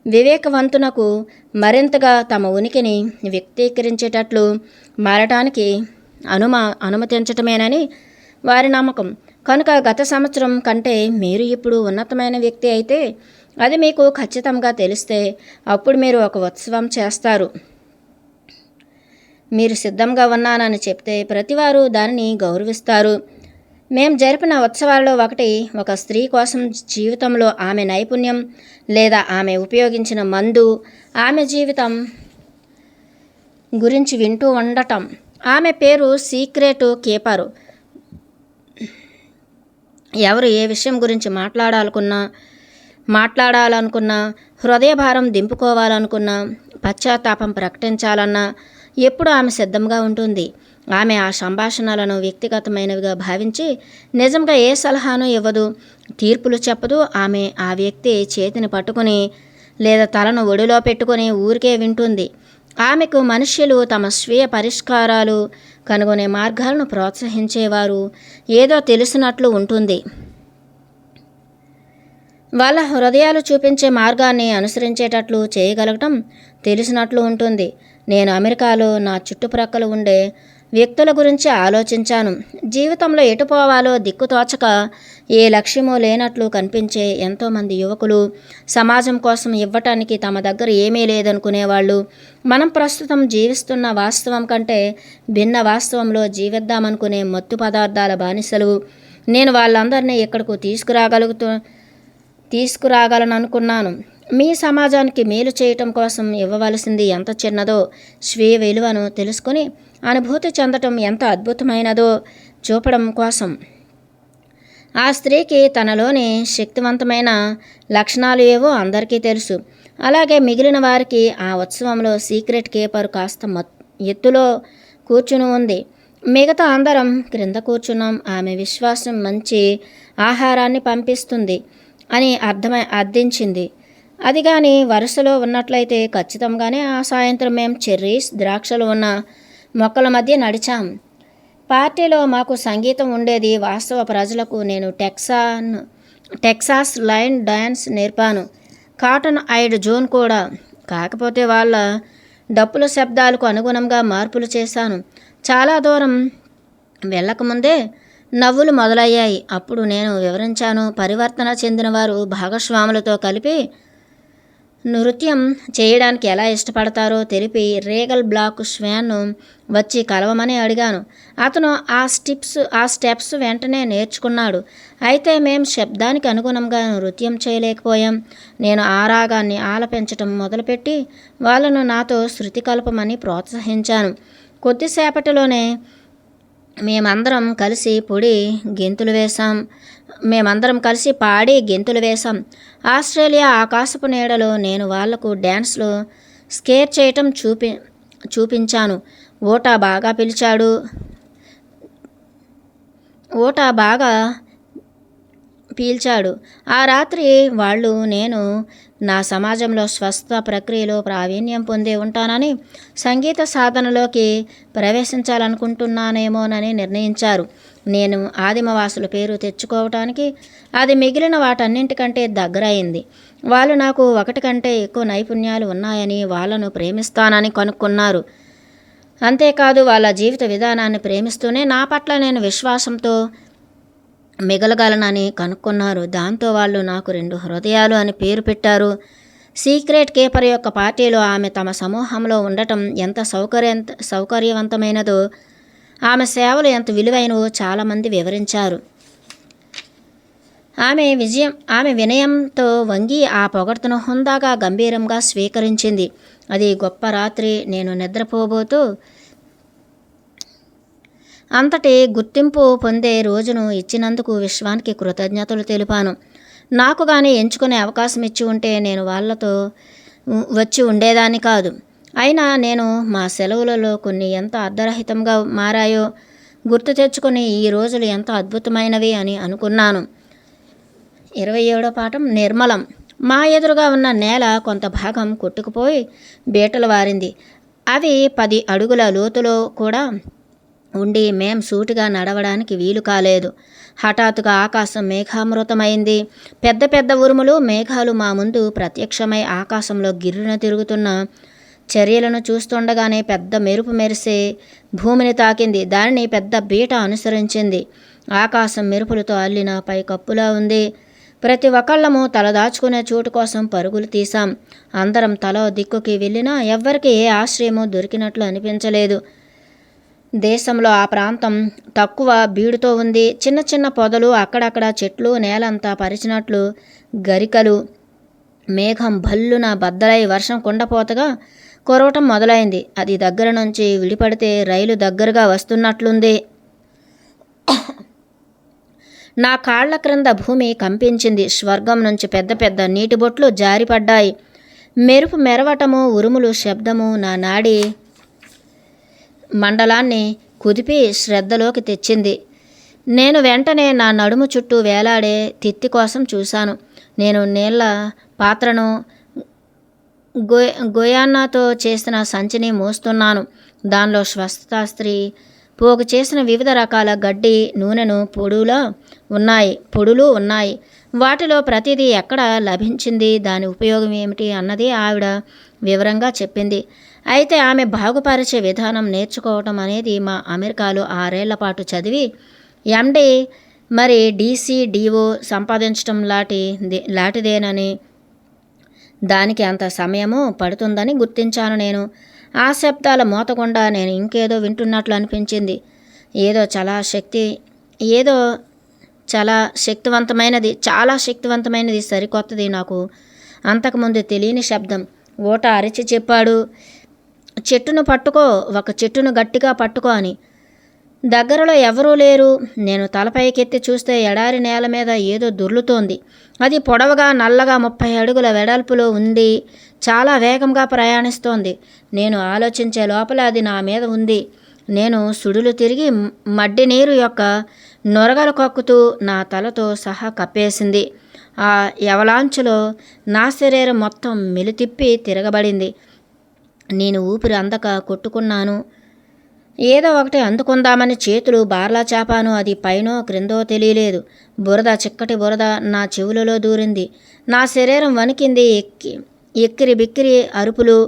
వివేకవంతునకు మరింతగా తమ ఉనికిని వ్యక్తీకరించేటట్లు మారటానికి అనుమతించటమేనని వారి నమ్మకం. కనుక గత సంవత్సరం కంటే మీరు ఇప్పుడు ఉన్నతమైన వ్యక్తి అయితే అది మీకు ఖచ్చితంగా తెలిస్తే అప్పుడు మీరు ఒక ఉత్సవం చేస్తారు. మీరు సిద్ధంగా ఉన్నానని చెప్తే ప్రతివారు దానిని గౌరవిస్తారు. మేం జరిపిన ఉత్సవాల్లో ఒకటి ఒక స్త్రీ కోసం జీవితంలో ఆమె నైపుణ్యం లేదా ఆమె ఉపయోగించిన మందు, ఆమె జీవితం గురించి వింటూ ఉండటం. ఆమె పేరు సీక్రెట్ కీపరు. ఎవరు ఏ విషయం గురించి మాట్లాడాలనుకున్నా, హృదయభారం దింపుకోవాలనుకున్నా, పశ్చాత్తాపం ప్రకటించాలన్నా ఎప్పుడు ఆమె సిద్ధంగా ఉంటుంది. ఆమె ఆ సంభాషణలను వ్యక్తిగతమైనవిగా భావించి నిజంగా ఏ సలహాను ఇవ్వదు, తీర్పులు చెప్పదు. ఆమె ఆ వ్యక్తి చేతిని పట్టుకుని లేదా తలను ఒడిలో పెట్టుకుని ఊరికే వింటుంది. ఆమెకు మనుష్యులు తమ స్వీయ పరిష్కారాలు కనుగొనే మార్గాలను ప్రోత్సహించేవారు ఏదో తెలిసినట్లు ఉంటుంది. వాళ్ళ హృదయాలు చూపించే మార్గాన్ని అనుసరించేటట్లు చేయగలగటం తెలిసినట్లు ఉంటుంది. నేను అమెరికాలో నా చుట్టుప్రక్కల ఉండే వ్యక్తుల గురించి ఆలోచించాను. జీవితంలో ఎటు పోవాలో దిక్కుతోచక ఏ లక్ష్యమో లేనట్లు కనిపించే ఎంతోమంది యువకులు, సమాజం కోసం ఇవ్వటానికి తమ దగ్గర ఏమీ లేదనుకునేవాళ్ళు, మనం ప్రస్తుతం జీవిస్తున్న వాస్తవం కంటే భిన్న వాస్తవంలో జీవిద్దామనుకునే మత్తు పదార్థాల బానిసలు. నేను వాళ్ళందరినీ ఇక్కడకు తీసుకురాగలననుకున్నాను. మీ సమాజానికి మేలు చేయటం కోసం ఇవ్వవలసింది ఎంత చిన్నదో, స్వీయ విలువను తెలుసుకుని అనుభూతి చెందటం ఎంత అద్భుతమైనదో చూపడం కోసం. ఆ స్త్రీకి తనలోని శక్తివంతమైన లక్షణాలు ఏవో అందరికీ తెలుసు. అలాగే మిగిలిన వారికి ఆ ఉత్సవంలో సీక్రెట్ కీపర్ కాస్త ఎత్తులో కూర్చుని ఉంది. మిగతా అందరం క్రింద కూర్చున్నాం. ఆమె విశ్వాసం మంచి ఆహారాన్ని పంపిస్తుంది అని అర్థించింది. అది కానీ వరుసలో ఉన్నట్లయితే ఖచ్చితంగానే ఆ సాయంత్రం మేము చెర్రీస్, ద్రాక్షలు ఉన్న మొక్కల మధ్య నడిచాం. పార్టీలో మాకు సంగీతం ఉండేది. వాస్తవ ప్రజలకు నేను టెక్సాస్ లైన్ డాన్స్ నేర్పాను, కాటన్ ఐడ్ జోన్ కూడా. కాకపోతే వాళ్ళ డప్పుల శబ్దాలకు అనుగుణంగా మార్పులు చేశాను. చాలా దూరం వెళ్ళకముందే నవ్వులు మొదలయ్యాయి. అప్పుడు నేను వివరించాను. పరివర్తన చెందిన వారు భాగస్వాములతో కలిపి నృత్యం చేయడానికి ఎలా ఇష్టపడతారో తెలిపి రీగల్ బ్లాక్ స్వాన్ను వచ్చి కలవమని అడిగాను. అతను ఆ స్టెప్స్ వెంటనే నేర్చుకున్నాడు. అయితే మేం శబ్దానికి అనుగుణంగా నృత్యం చేయలేకపోయాం. నేను ఆ రాగాన్ని ఆలపించటం మొదలుపెట్టి వాళ్ళను నాతో శృతి కలపమని ప్రోత్సహించాను. కొద్దిసేపటిలోనే మేమందరం కలిసి పాడి గెంతులు వేశాం. ఆస్ట్రేలియా ఆకాశపు నీడలో నేను వాళ్లకు డ్యాన్స్లో స్కేర్ చేయటం చూపించాను. ఓటా బాగా పీల్చాడు. ఆ రాత్రి వాళ్ళు నేను నా సమాజంలో స్వస్థ ప్రక్రియలో ప్రావీణ్యం పొంది ఉంటానని, సంగీత సాధనలోకి ప్రవేశించాలనుకుంటున్నానేమోనని నిర్ణయించారు. నేను ఆదిమవాసుల పేరు తెచ్చుకోవటానికి అది మిగిలిన వాటన్నింటికంటే దగ్గరయింది. వాళ్ళు నాకు ఒకటి కంటే ఎక్కువ నైపుణ్యాలు ఉన్నాయని, వాళ్ళను ప్రేమిస్తానని కనుక్కున్నారు. అంతేకాదు వాళ్ళ జీవిత విధానాన్ని ప్రేమిస్తూనే నా పట్ల నేను విశ్వాసంతో మిగలగలనని కనుక్కున్నారు. దాంతో వాళ్ళు నాకు 2 హృదయాలు అని పేరు పెట్టారు. సీక్రెట్ కీపర్ యొక్క పార్టీలో ఆమె తమ సమూహంలో ఉండటం ఎంత సౌకర్యవంతమైనదో, ఆమె సేవలు ఎంత విలువైనవో చాలామంది వివరించారు. ఆమె వినయంతో వంగి ఆ పొగడ్తను హుందాగా గంభీరంగా స్వీకరించింది. అది గొప్ప రాత్రి. నేను నిద్రపోబోతూ అంతటి గుర్తింపు పొందే రోజును ఇచ్చినందుకు విశ్వానికి కృతజ్ఞతలు తెలిపాను. నాకు కానీ ఎంచుకునే అవకాశం ఇచ్చి ఉంటే నేను వాళ్ళతో వచ్చి ఉండేదాన్ని కాదు. అయినా నేను మా సెలవులలో కొన్ని ఎంత అర్ధరహితంగా మారాయో గుర్తు తెచ్చుకొని ఈ రోజులు ఎంత అద్భుతమైనవి అని అనుకున్నాను. 27వ పాఠం. నిర్మలం. మా ఎదురుగా ఉన్న నేల కొంత భాగం కొట్టుకుపోయి బీటలు వారింది. అవి 10 అడుగుల లోతులో కూడా ఉండి మేం సూటిగా నడవడానికి వీలు కాలేదు. హఠాత్తుగా ఆకాశం మేఘామృతమైంది. పెద్ద పెద్ద ఉరుములు, మేఘాలు మా ముందు ప్రత్యక్షమై ఆకాశంలో గిర్రున తిరుగుతున్న చర్యలను చూస్తుండగానే పెద్ద మెరుపు మెరిసే భూమిని తాకింది. దానిని పెద్ద బీట అనుసరించింది. ఆకాశం మెరుపులతో అల్లిన పై కప్పులా ఉంది. ప్రతి ఒక్కళ్ళము తలదాచుకునే చోటు కోసం పరుగులు తీశాం. అందరం తలో దిక్కుకి వెళ్ళినా ఎవ్వరికి ఏ ఆశ్రయమూ దొరికినట్లు అనిపించలేదు. దేశంలో ఆ ప్రాంతం తక్కువ బీడుతో ఉంది. చిన్న చిన్న పొదలు, అక్కడక్కడ చెట్లు, నేలంతా పరిచినట్లు గరికలు. మేఘం భల్లున బద్దలై వర్షం కుండపోతగా కురవటం మొదలైంది. అది దగ్గర నుంచి విడిపడితే రైలు దగ్గరగా వస్తున్నట్లుంది. నా కాళ్ల క్రింద భూమి కంపించింది. స్వర్గం నుంచి పెద్ద పెద్ద నీటిబొట్లు జారిపడ్డాయి. మెరుపు మెరవటము, ఉరుములు శబ్దము నా నాడి మండలాన్ని కుదిపి శ్రద్ధలోకి తెచ్చింది. నేను వెంటనే నా నడుము చుట్టూ వేలాడే తిత్తి కోసం చూశాను. నేను నీళ్ల పాత్రను గోయాన్నాతో చేసిన సంచిని మోస్తున్నాను. దానిలో స్వస్థాస్త్రీ పోగు చేసిన వివిధ రకాల గడ్డి, నూనెను పొడులు ఉన్నాయి. వాటిలో ప్రతిదీ ఎక్కడ లభించింది, దాని ఉపయోగం ఏమిటి అన్నది ఆవిడ వివరంగా చెప్పింది. అయితే ఆమె బాగుపరిచే విధానం నేర్చుకోవటం అనేది మా అమెరికాలో 6 ఏళ్ల పాటు చదివి ఎండి మరి DCDO సంపాదించటం లాంటిదేనని, దానికి అంత సమయము పడుతుందని గుర్తించాను నేను. ఆ శబ్దాల మోతకుండా నేను ఇంకేదో వింటున్నట్లు అనిపించింది. ఏదో చాలా శక్తివంతమైనది, సరికొత్తది, నాకు అంతకుముందు తెలియని శబ్దం. ఓట అరిచి చెప్పాడు, ఒక చెట్టును గట్టిగా పట్టుకో అని. దగ్గరలో ఎవరూ లేరు. నేను తలపైకెత్తి చూస్తే ఎడారి నేల మీద ఏదో దొర్లుతోంది. అది పొడవుగా, నల్లగా 30 అడుగుల వెడల్పులో ఉంది. చాలా వేగంగా ప్రయాణిస్తోంది. నేను ఆలోచించే లోపల అది నా మీద ఉంది. నేను సుడులు తిరిగి మడ్డి నీరు యొక్క నొరగలు కక్కుతూ నా తలతో సహా కప్పేసింది. ఆ యవలాంచులో నా శరీరం మొత్తం మెలితిప్పి తిరగబడింది. నేను ఊపిరి అందక కొట్టుకున్నాను. ఏదో ఒకటి అందుకుందామని చేతులు బార్లా చాపాను. అది పైనో క్రిందో తెలియలేదు. చిక్కటి బురద నా చెవులలో దూరింది. నా శరీరం వణికింది. ఎక్కిరి బిక్కిరి అరుపులు.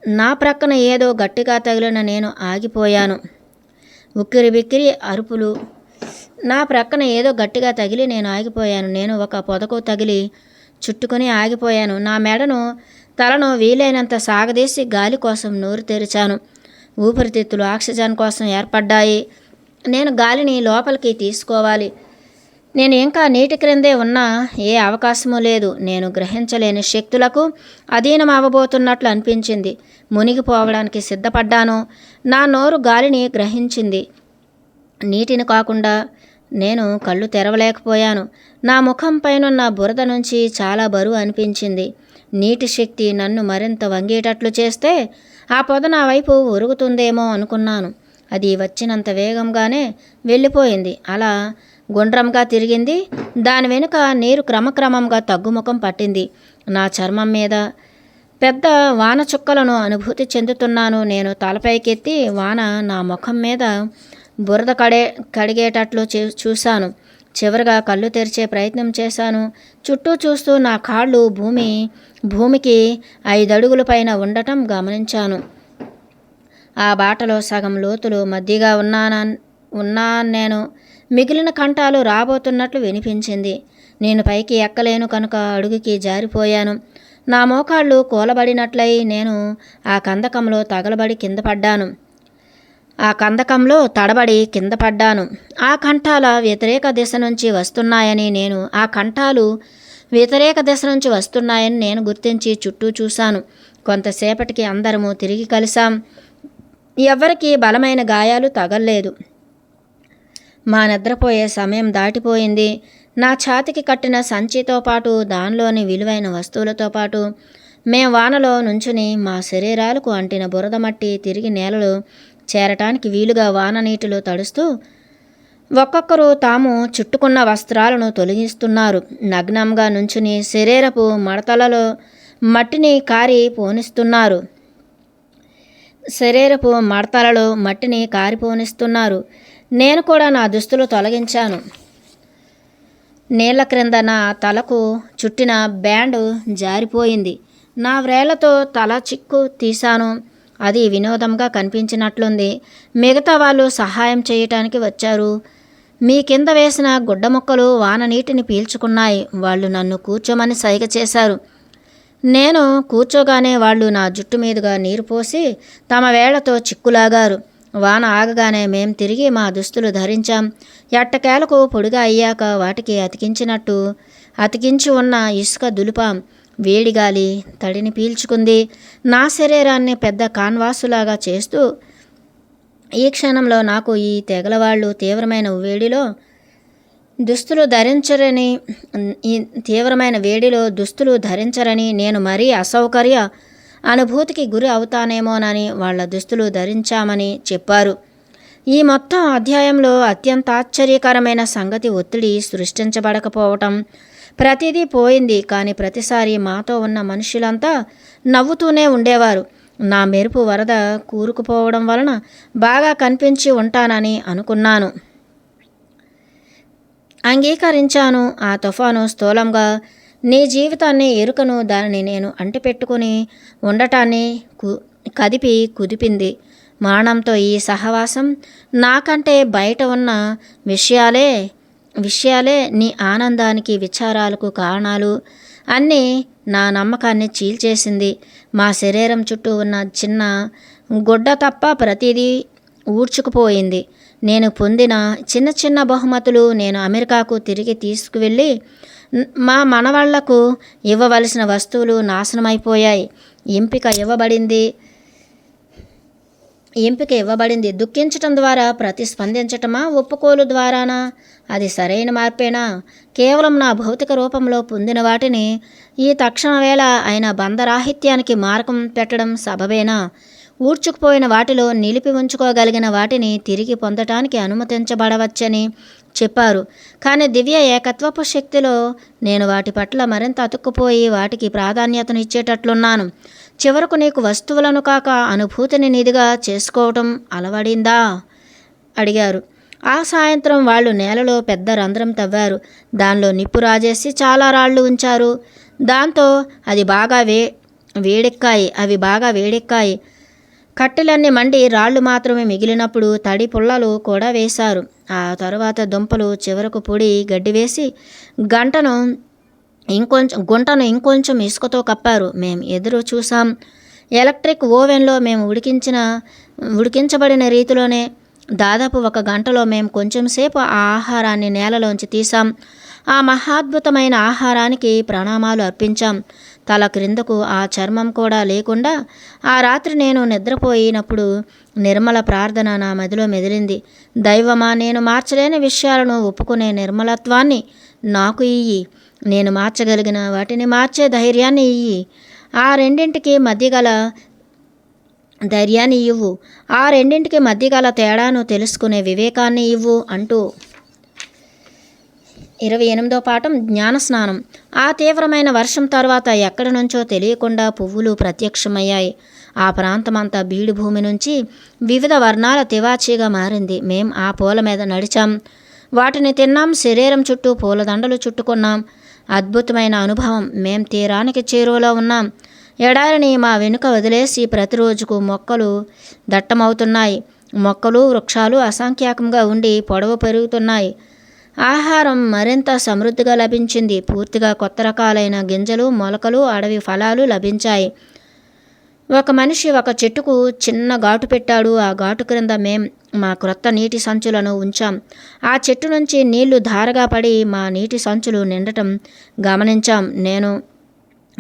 నా ప్రక్కన ఏదో గట్టిగా తగిలిన నేను ఆగిపోయాను. ఉక్కిరిబిక్కిరి అరుపులు. నా ప్రక్కన ఏదో గట్టిగా తగిలి నేను ఆగిపోయాను. నేను ఒక పొదకు తగిలి చుట్టుకొని ఆగిపోయాను. నా మెడను, తలను వీలైనంత సాగదీసి గాలి కోసం నోరు తెరిచాను. ఊపిరితిత్తులు ఆక్సిజన్ కోసం ఏర్పడ్డాయి. నేను గాలిని లోపలికి తీసుకోవాలి. నేను ఇంకా నీటి క్రిందే ఉన్నా ఏ అవకాశమూ లేదు. నేను గ్రహించలేని శక్తులకు అధీనం అవ్వబోతున్నట్లు అనిపించింది. మునిగిపోవడానికి సిద్ధపడ్డాను. నా నోరు గాలిని గ్రహించింది, నీటిని కాకుండా. నేను కళ్ళు తెరవలేకపోయాను. నా ముఖం పైనున్న బురద నుంచి చాలా బరువు అనిపించింది. నీటి శక్తి నన్ను మరింత వంగేటట్లు చేస్తే ఆ పొద నా వైపు ఒరుగుతుందేమో అనుకున్నాను. అది వచ్చినంత వేగంగానే వెళ్ళిపోయింది. అలా గుండ్రంగా తిరిగింది. దాని వెనుక నీరు క్రమక్రమంగా తగ్గుముఖం పట్టింది. నా చర్మం మీద పెద్ద వాన చుక్కలను అనుభూతి చెందుతున్నాను. నేను తలపైకెత్తి వాన నా ముఖం మీద బురద కడిగేటట్లు చూశాను. చివరిగా కళ్ళు తెరిచే ప్రయత్నం చేశాను. చుట్టూ చూస్తూ నా కాళ్ళు భూమికి 5 అడుగుల పైన ఉండటం గమనించాను. ఆ బాటలో సగం లోతులు మధ్యగా ఉన్నాను నేను. మిగిలిన కంఠాలు రాబోతున్నట్లు వినిపించింది. నేను పైకి ఎక్కలేను కనుక అడుగుకి జారిపోయాను. నా మోకాళ్ళు కూలబడినట్లయి నేను ఆ కందకంలో తగలబడి కింద పడ్డాను. ఆ కందకంలో తడబడి కింద పడ్డాను. ఆ కంఠాల వ్యతిరేక దిశ నుంచి వస్తున్నాయని నేను గుర్తించి చుట్టూ చూశాను. కొంతసేపటికి అందరము తిరిగి కలిశాం. ఎవ్వరికీ బలమైన గాయాలు తగల్లేదు. మా నిద్రపోయే సమయం దాటిపోయింది. నా ఛాతికి కట్టిన సంచితో పాటు దానిలోని విలువైన వస్తువులతో పాటు మేం వానలో నుంచుని మా శరీరాలకు అంటిన బురద మట్టి తిరిగి నేలలో చేరటానికి వీలుగా వాన నీటిలో తడుస్తూ ఒక్కొక్కరు తాము చుట్టుకున్న వస్త్రాలను తొలగిస్తున్నారు. నగ్నంగా నుంచుని శరీరపు మడతలలో మట్టిని కారిపోనిస్తున్నారు. నేను కూడా నా దుస్తులు తొలగించాను. నీళ్ల క్రింద నా తలకు చుట్టిన బ్యాండ్ జారిపోయింది. నా వ్రేళ్లతో తల చిక్కు తీశాను. అది వినోదంగా కనిపించినట్లుంది. మిగతా వాళ్ళు సహాయం చేయటానికి వచ్చారు. మీ కింద వేసిన గుడ్డ ముక్కలు వాన నీటిని పీల్చుకున్నాయి. వాళ్ళు నన్ను కూర్చోమని సైగ చేశారు. నేను కూర్చోగానే వాళ్ళు నా జుట్టు మీదుగా నీరు పోసి తమ వేళ్లతో చిక్కులాగారు. వాన ఆగగానే మేం తిరిగి మా దుస్తులు ధరించాం. ఎట్టకేలకు పొడిగా అయ్యాక వాటికి అతికించి ఉన్న ఇసుక దులిపాం. వేడిగాలి తడిని పీల్చుకుంది. నా శరీరాన్ని పెద్ద కాన్వాసులాగా చేస్తూ ఈ క్షణంలో నాకు ఈ తెగలవాళ్ళు తీవ్రమైన వేడిలో దుస్తులు ధరించరని నేను మరీ అసౌకర్య అనుభూతికి గురి అవుతానేమోనని వాళ్ళ దుస్తులు ధరించామని చెప్పారు. ఈ మొత్తం అధ్యాయంలో అత్యంత ఆశ్చర్యకరమైన సంగతి ఒత్తిడి సృష్టించబడకపోవటం. ప్రతిదీ పోయింది. కానీ ప్రతిసారి మాతో ఉన్న మనుషులంతా నవ్వుతూనే ఉండేవారు. నా మెరుపు వరద కూరుకుపోవడం వలన బాగా కనిపించి ఉంటానని అనుకున్నాను. అంగీకరించాను. ఆ తుఫాను స్థూలంగా నీ జీవితాన్ని ఎరుకను దానిని నేను అంటిపెట్టుకుని ఉండటాన్ని కుదిపింది. మరణంతో ఈ సహవాసం నాకంటే బయట ఉన్న విషయాలే నీ ఆనందానికి విచారాలకు కారణాలు అన్నీ నా నమ్మకాన్ని చీల్చేసింది. మా శరీరం చుట్టూ ఉన్న చిన్న గుడ్డ తప్ప ప్రతిదీ ఊడ్చుకుపోయింది. నేను పొందిన చిన్న చిన్న బహుమతులు, నేను అమెరికాకు తిరిగి తీసుకువెళ్ళి మా మనవాళ్లకు ఇవ్వవలసిన వస్తువులు నాశనమైపోయాయి. ఎంపిక ఇవ్వబడింది. దుఃఖించటం ద్వారా ప్రతిస్పందించటమా, ఒప్పుకోలు ద్వారానా? అది సరైన మార్పేనా? కేవలం నా భౌతిక రూపంలో పొందిన వాటిని ఈ తక్షణ వేళ అయిన బంధరాహిత్యానికి మార్గం పెట్టడం సబబేనా? ఊడ్చుకుపోయిన వాటిలో నిలిపి ఉంచుకోగలిగిన వాటిని తిరిగి పొందటానికి అనుమతించబడవచ్చని చెప్పారు. కానీ దివ్య ఏకత్వపు శక్తిలో నేను వాటి పట్ల మరింత అతుక్కుపోయి వాటికి ప్రాధాన్యతను ఇచ్చేటట్లున్నాను. చివరకు నీకు వస్తువులను కాక అనుభూతిని నిధిగా చేసుకోవటం అలవడిందా అడిగారు. ఆ సాయంత్రం వాళ్ళు నేలలో పెద్ద రంధ్రం తవ్వారు. దానిలో నిప్పు రాజేసి చాలా రాళ్ళు ఉంచారు. దాంతో అది బాగా అవి బాగా వేడెక్కాయి. కట్టెలన్నీ మండి రాళ్ళు మాత్రమే మిగిలినప్పుడు తడి పుల్లలు కూడా వేశారు. ఆ తరువాత దుంపలు చివరకు పొడి గడ్డి వేసి గుంటను ఇంకొంచెం ఇసుకతో కప్పారు. మేము ఎదురు చూసాం. ఎలక్ట్రిక్ ఓవెన్లో మేము ఉడికించబడిన రీతిలోనే దాదాపు 1 గంటలో మేము కొంచెం సేపు ఆ ఆహారాన్ని నేలలోంచి తీసాం. ఆ మహాద్భుతమైన ఆహారానికి ప్రణామాలు అర్పించాం. తల క్రిందకు ఆ చర్మం కూడా లేకుండా ఆ రాత్రి నేను నిద్రపోయినప్పుడు నిర్మల ప్రార్థన నా మదిలో మెదిలింది. దైవమా, నేను మార్చలేని విషయాలను ఒప్పుకునే నిర్మలత్వాన్ని నాకు ఇయ్యి. నేను మార్చగలిగిన వాటిని మార్చే ధైర్యాన్ని ఇయ్యి. ఆ రెండింటికి మధ్య గల తేడాను తెలుసుకునే వివేకాన్ని ఇవ్వు అంటూ 28వ పాఠం జ్ఞానస్నానం. ఆ తీవ్రమైన వర్షం తర్వాత ఎక్కడి నుంచో తెలియకుండా పువ్వులు ప్రత్యక్షమయ్యాయి. ఆ ప్రాంతమంతా బీడు భూమి నుంచి వివిధ వర్ణాల తివాచీగా మారింది. మేం ఆ పూల మీద నడిచాం, వాటిని తిన్నాం, శరీరం చుట్టూ పూలదండలు చుట్టుకున్నాం. అద్భుతమైన అనుభవం. మేం తీరానికి చేరువలో ఉన్నాం. ఎడారిని మా వెనుక వదిలేసి ప్రతిరోజుకు మొక్కలు దట్టమవుతున్నాయి. మొక్కలు, వృక్షాలు అసంఖ్యాకంగా ఉండి పొడవు పెరుగుతున్నాయి. ఆహారం మరింత సమృద్ధిగా లభించింది. పూర్తిగా కొత్త రకాలైన గింజలు, మొలకలు, అడవి ఫలాలు లభించాయి. ఒక మనిషి ఒక చెట్టుకు చిన్న ఘాటు పెట్టాడు. ఆ ఘాటు క్రింద మేం మా క్రొత్త నీటి సంచులను ఉంచాం. ఆ చెట్టు నుంచి నీళ్లు ధారగా పడి మా నీటి సంచులు నిండటం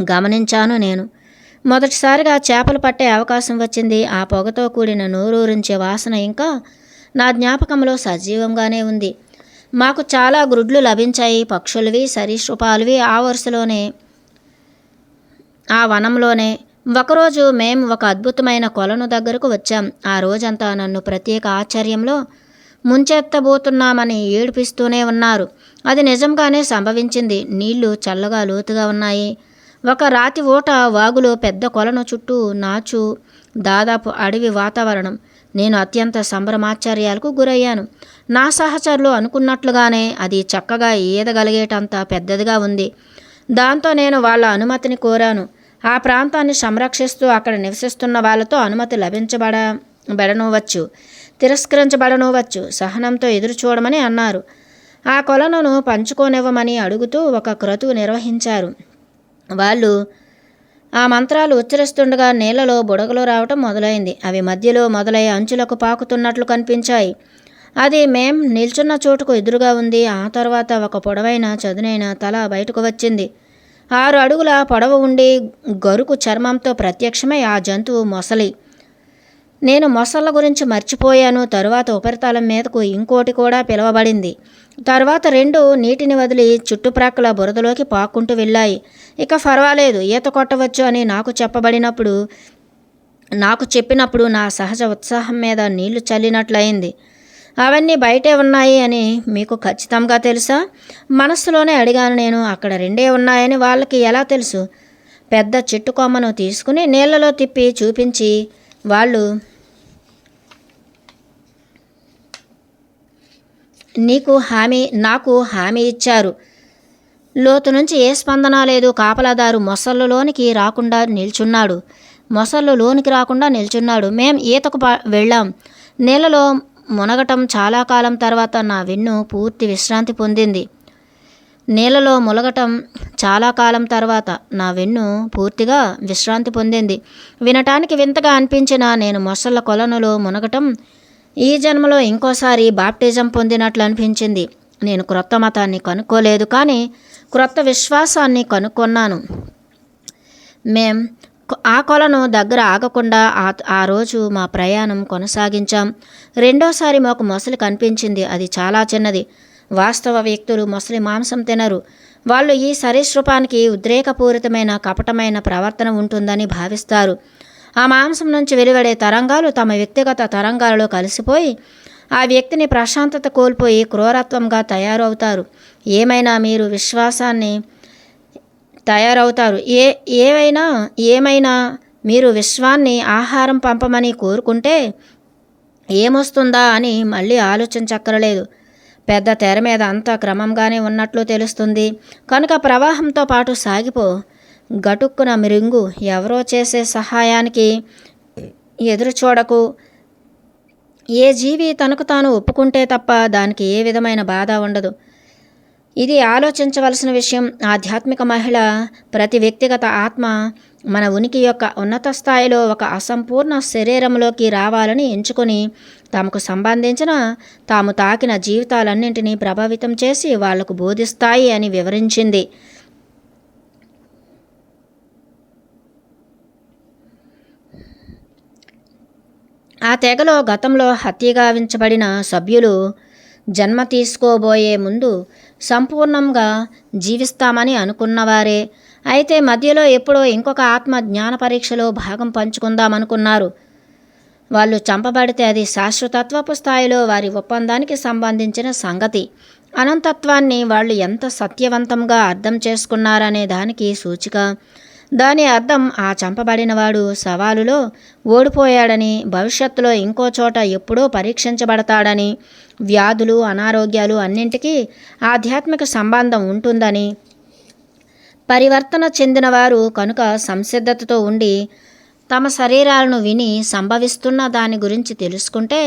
గమనించాను నేను. మొదటిసారిగా చేపలు పట్టే అవకాశం వచ్చింది. ఆ పొగతో కూడిన నోరూరించే వాసన ఇంకా నా జ్ఞాపకంలో సజీవంగానే ఉంది. మాకు చాలా గ్రుడ్లు లభించాయి. పక్షులవి, సరీసృపాలవి ఆ వరుసలోనే, ఆ వనంలోనే. ఒకరోజు మేము ఒక అద్భుతమైన కొలను దగ్గరకు వచ్చాం. ఆ రోజంతా నన్ను ప్రత్యేక ఆశ్చర్యంలో ముంచెత్తబోతున్నామని ఏడిపిస్తూనే ఉన్నారు. అది నిజంగానే సంభవించింది. నీళ్లు చల్లగా లోతుగా ఉన్నాయి. ఒక రాతి ఊట వాగులో పెద్ద కొలను చుట్టూ నాచు, దాదాపు అడవి వాతావరణం. నేను అత్యంత సంభ్రమాశ్చర్యాలకు గురయ్యాను. నా సహచరులు అనుకున్నట్లుగానే అది చక్కగా ఈదగలిగేటంత పెద్దదిగా ఉంది. దాంతో నేను వాళ్ళ అనుమతిని కోరాను. ఆ ప్రాంతాన్ని సంరక్షిస్తూ అక్కడ నివసిస్తున్న వాళ్ళతో అనుమతి తిరస్కరించబడనవచ్చు. సహనంతో ఎదురు చూడమని అన్నారు. ఆ కొలనును పంచుకోనివ్వమని అడుగుతూ ఒక క్రతువు నిర్వహించారు. వాళ్ళు ఆ మంత్రాలు ఉచ్చరిస్తుండగా నీళ్లలో బుడగలు రావటం మొదలైంది. అవి మధ్యలో మొదలై అంచులకు పాకుతున్నట్లు కనిపించాయి. అది మేం నిల్చున్న చోటుకు ఎదురుగా ఉంది. ఆ తర్వాత ఒక పొడవైన చదునైన తల బయటకు వచ్చింది. 6 అడుగుల పొడవు ఉండి గరుకు చర్మంతో ప్రత్యక్షమై ఆ జంతువు మొసలి. నేను మొసళ్ళ గురించి మర్చిపోయాను. తరువాత ఉపరితలం మీదకు ఇంకోటి కూడా పిలవబడింది. తర్వాత 2 నీటిని వదిలి చుట్టుప్రక్కల బురదలోకి పాక్కుంటూ వెళ్ళాయి. ఇక పర్వాలేదు, ఈత కొట్టవచ్చు అని నాకు చెప్పినప్పుడు నా సహజ ఉత్సాహం మీద నీళ్లు చల్లినట్లయింది. అవన్నీ బయటే ఉన్నాయి అని మీకు ఖచ్చితంగా తెలుసా? మనస్సులోనే అడిగాను నేను. అక్కడ 2 ఉన్నాయని వాళ్ళకి ఎలా తెలుసు? పెద్ద చెట్టు కొమ్మను తీసుకుని నీళ్లలో తిప్పి చూపించి వాళ్ళు నాకు హామీ ఇచ్చారు. లోతు నుంచి ఏ స్పందన లేదు. కాపలాదారు మొసళ్ళు లోనికి రాకుండా నిల్చున్నాడు. మేం ఈతకు వెళ్ళాం. నీళ్ళలో మునగటం చాలా కాలం తర్వాత నా వెన్ను పూర్తి విశ్రాంతి పొందింది. వినటానికి వింతగా అనిపించినా నేను మొసళ్ళ కొలనులో మునగటం ఈ జన్మలో ఇంకోసారి బాప్టిజం పొందినట్లు అనిపించింది. నేను క్రొత్త మతాన్ని కనుక్కోలేదు, కానీ క్రొత్త విశ్వాసాన్ని కనుక్కున్నాను. మేం ఆ కొలను దగ్గర ఆగకుండా ఆ రోజు మా ప్రయాణం కొనసాగించాం. రెండోసారి మాకు మొసలి కనిపించింది. అది చాలా చిన్నది. వాస్తవ వ్యక్తులు మొసలి మాంసం తినరు. వాళ్ళు ఈ సరీసృపానికి ఉద్రేకపూరితమైన కపటమైన ప్రవర్తన ఉంటుందని భావిస్తారు. ఆ మాంసం నుంచి వెలువడే తరంగాలు తమ వ్యక్తిగత తరంగాలలో కలిసిపోయి ఆ వ్యక్తిని ప్రశాంతత కోల్పోయి క్రూరత్వంగా తయారవుతారు. ఏమైనా మీరు విశ్వాన్ని ఆహారం పంపమని కోరుకుంటే ఏమొస్తుందా అని మళ్ళీ ఆలోచించక్కరలేదు. పెద్ద తెర మీద అంతా క్రమంగానే ఉన్నట్లు తెలుస్తుంది కనుక ప్రవాహంతో పాటు సాగిపో. గటుక్కున మృంగు, ఎవరో చేసే సహాయానికి ఎదురు చూడకు. ఏ జీవి తనకు తాను ఒప్పుకుంటే తప్ప దానికి ఏ విధమైన బాధ ఉండదు. ఇది ఆలోచించవలసిన విషయం. ఆధ్యాత్మిక మహిళ ప్రతి వ్యక్తిగత ఆత్మ మన ఉనికి యొక్క ఉన్నత స్థాయిలో ఒక అసంపూర్ణ శరీరంలోకి రావాలని ఎంచుకొని తమకు సంబంధించిన తాము తాకిన జీవితాలన్నింటినీ ప్రభావితం చేసి వాళ్లకు బోధిస్తాయి అని వివరించింది. ఆ తెగలో గతంలో హత్యగావించబడిన సభ్యులు జన్మ తీసుకోబోయే ముందు సంపూర్ణంగా జీవిస్తామని అనుకున్నవారే. అయితే మధ్యలో ఎప్పుడో ఇంకొక ఆత్మ జ్ఞాన పరీక్షలో భాగం పంచుకుందామనుకున్నారు. వాళ్ళు చంపబడితే అది శాశ్వతత్వపు స్థాయిలో వారి ఒప్పందానికి సంబంధించిన సంగతి. అనంతత్వాన్ని వాళ్ళు ఎంత సత్యవంతంగా అర్థం చేసుకున్నారనే దానికి సూచిక. దాని అర్థం ఆ చంపబడినవాడు సవాలులో ఓడిపోయాడని, భవిష్యత్తులో ఇంకో చోట ఎప్పుడో పరీక్షించబడతాడని, వ్యాధులు అనారోగ్యాలు అన్నింటికీ ఆధ్యాత్మిక సంబంధం ఉంటుందని. పరివర్తన చెందినవారు కనుక సంసిద్ధతతో ఉండి తమ శరీరాలను విని సంభవిస్తున్న దాని గురించి తెలుసుకుంటే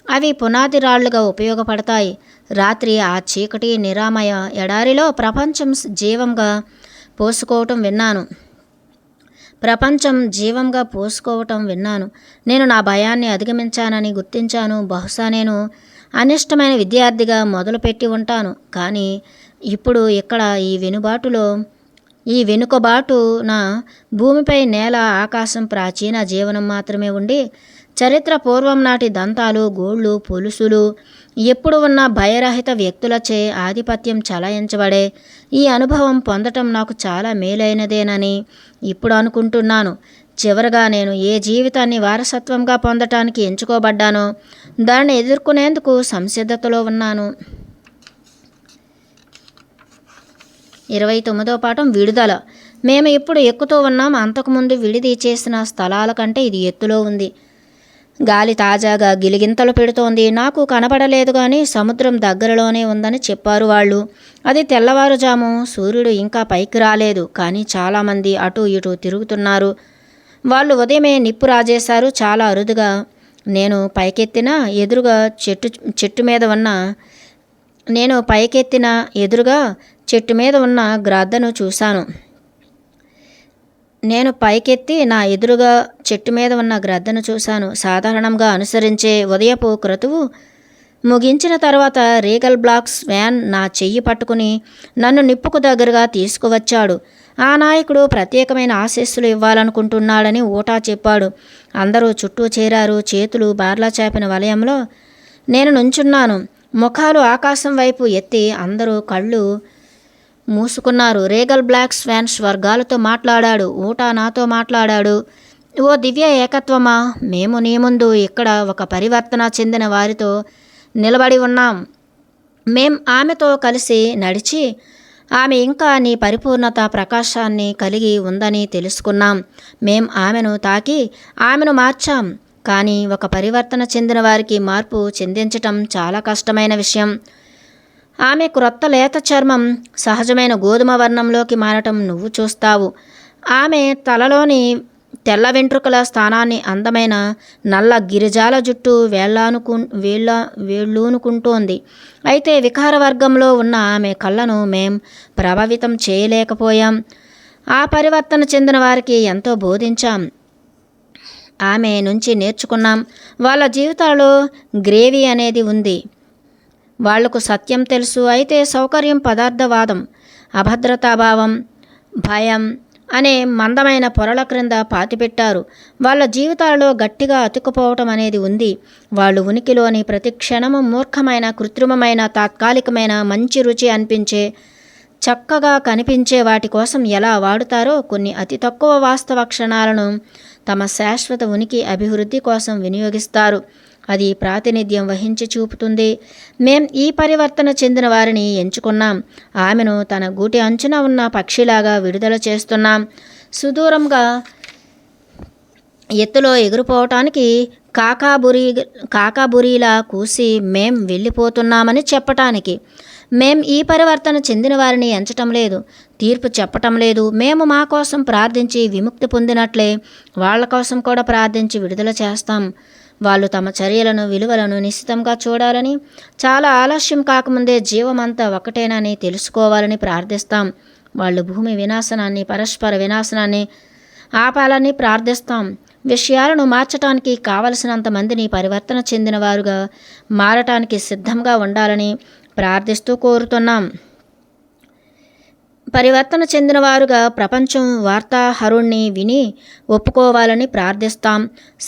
అవి పునాది రాళ్లుగా ఉపయోగపడతాయి. రాత్రి ఆ చీకటి నిరామయ ఎడారిలో ప్రపంచం జీవంగా పోసుకోవటం విన్నాను. నేను నా భయాన్ని అధిగమించానని గుర్తించాను. బహుశా నేను అనిష్టమైన విద్యార్థిగా మొదలుపెట్టి ఉంటాను. కానీ ఇప్పుడు ఇక్కడ ఈ వెనుకబాటున భూమిపై నేల, ఆకాశం, ప్రాచీన జీవనం మాత్రమే ఉండి చరిత్ర పూర్వం నాటి దంతాలు, గోళ్ళు, పొలుసులు ఎప్పుడు ఉన్న భయరహిత వ్యక్తులచే ఆధిపత్యం చలాయించబడే ఈ అనుభవం పొందటం నాకు చాలా మేలైనదేనని ఇప్పుడు అనుకుంటున్నాను. చివరగా నేను ఏ జీవితాన్ని వారసత్వంగా పొందటానికి ఎంచుకోబడ్డానో దాన్ని ఎదుర్కొనేందుకు సంసిద్ధతలో ఉన్నాను. 29వ పాఠం విడుదల. మేము ఇప్పుడు ఎక్కుతూ ఉన్నాం. అంతకుముందు విడిది చేసిన స్థలాల కంటే ఇది ఎత్తులో ఉంది. గాలి తాజాగా గిలిగింతలు పెడుతోంది. నాకు కనబడలేదు కానీ సముద్రం దగ్గరలోనే ఉందని చెప్పారు వాళ్ళు. అది తెల్లవారుజాము. సూర్యుడు ఇంకా పైకి రాలేదు, కానీ చాలామంది అటు ఇటు తిరుగుతున్నారు. వాళ్ళు ఉదయమే నిప్పు రాజేశారు, చాలా అరుదుగా. నేను పైకెత్తిన ఎదురుగా చెట్టు మీద ఉన్న గ్రద్దను చూశాను. సాధారణంగా అనుసరించే ఉదయపు క్రతువు ముగించిన తర్వాత రీగల్ బ్లాక్ స్వాన్ నా చెయ్యి పట్టుకుని నన్ను నిప్పుకు దగ్గరగా తీసుకువచ్చాడు. ఆ నాయకుడు ప్రత్యేకమైన ఆశీస్సులు ఇవ్వాలనుకుంటున్నాడని ఊటా చెప్పాడు. అందరూ చుట్టూ చేరారు. చేతులు బార్లా చాపిన వలయంలో నేను నుంచున్నాను. ముఖాలు ఆకాశం వైపు ఎత్తి అందరూ కళ్ళు మూసుకున్నారు. రీగల్ బ్లాక్ స్వాన్ స్వర్గాలతో మాట్లాడాడు. ఊటా నాతో మాట్లాడాడు. ఓ దివ్య ఏకత్వమా, మేము నీ ముందు ఇక్కడ ఒక పరివర్తన చెందిన వారితో నిలబడి ఉన్నాం. మేం ఆమెతో కలిసి నడిచి ఆమె ఇంకా నీ పరిపూర్ణత ప్రకాశాన్ని కలిగి ఉందని తెలుసుకున్నాం. మేం ఆమెను తాకి ఆమెను మార్చాం. కానీ ఒక పరివర్తన చెందిన వారికి మార్పు చెందించటం చాలా కష్టమైన విషయం. ఆమె క్రొత్త లేత చర్మం సహజమైన గోధుమ వర్ణంలోకి మారటం నువ్వు చూస్తావు. ఆమె తలలోని తెల్ల వెంట్రుకల స్థానాన్ని అందమైన నల్ల గిరిజాల జుట్టు వేళ్ళూనుకుంటోంది. అయితే వికార వర్గంలో ఉన్న ఆమె కళ్ళను మేం ప్రభావితం చేయలేకపోయాం. ఆ పరివర్తన చెందిన వారికి ఎంతో బోధించాం. ఆమె నుంచి నేర్చుకున్నాం. వాళ్ళ జీవితాల్లో గ్రేవీ అనేది ఉంది. వాళ్లకు సత్యం తెలుసు. అయితే సౌకర్యం, పదార్థవాదం, అభద్రతాభావం, భయం అనే మందమైన పొరల క్రింద పాతిపెట్టారు. వాళ్ళ జీవితాలలో గట్టిగా అతుక్కుపోవటం అనేది ఉంది. వాళ్ళు ఉనికిలోని ప్రతి క్షణము మూర్ఖమైన, కృత్రిమమైన, తాత్కాలికమైన, మంచి రుచి అనిపించే, చక్కగా కనిపించే వాటి కోసం ఎలా వాడుతారో కొన్ని అతి తక్కువ వాస్తవ క్షణాలను తమ శాశ్వత ఉనికి అభివృద్ధి కోసం వినియోగిస్తారు. అది ప్రాతినిధ్యం వహించి చూపుతుంది. మేం ఈ పరివర్తన చెందిన వారిని ఎంచుకున్నాం. ఆమెను తన గూటి అంచున ఉన్న పక్షిలాగా విడుదల చేస్తున్నాం. సుదూరంగా ఎత్తులో ఎగిరిపోవటానికి కాకాబురి కాకాబురిలా కూసి మేం వెళ్ళిపోతున్నామని చెప్పటానికి. మేం ఈ పరివర్తన చెందిన వారిని ఎంచటం లేదు, తీర్పు చెప్పటం లేదు. మేము మా కోసం ప్రార్థించి విముక్తి పొందినట్లే వాళ్ళ కోసం కూడా ప్రార్థించి విడుదల చేస్తాం. వాళ్ళు తమ చర్యలను విలువలను నిశ్చితంగా చూడాలని, చాలా ఆలస్యం కాకముందే జీవమంతా ఒకటేనని తెలుసుకోవాలని ప్రార్థిస్తాం. వాళ్ళు భూమి వినాశనాన్ని, పరస్పర వినాశనాన్ని ఆపాలని ప్రార్థిస్తాం. విషయాలను మార్చటానికి కావలసినంత మందిని పరివర్తన చెందిన వారుగా మారటానికి సిద్ధంగా ఉండాలని ప్రార్థిస్తూ కోరుతున్నాం. పరివర్తన చెందిన వారుగా ప్రపంచం వార్తాహరుణ్ణి విని ఒప్పుకోవాలని ప్రార్థిస్తాం.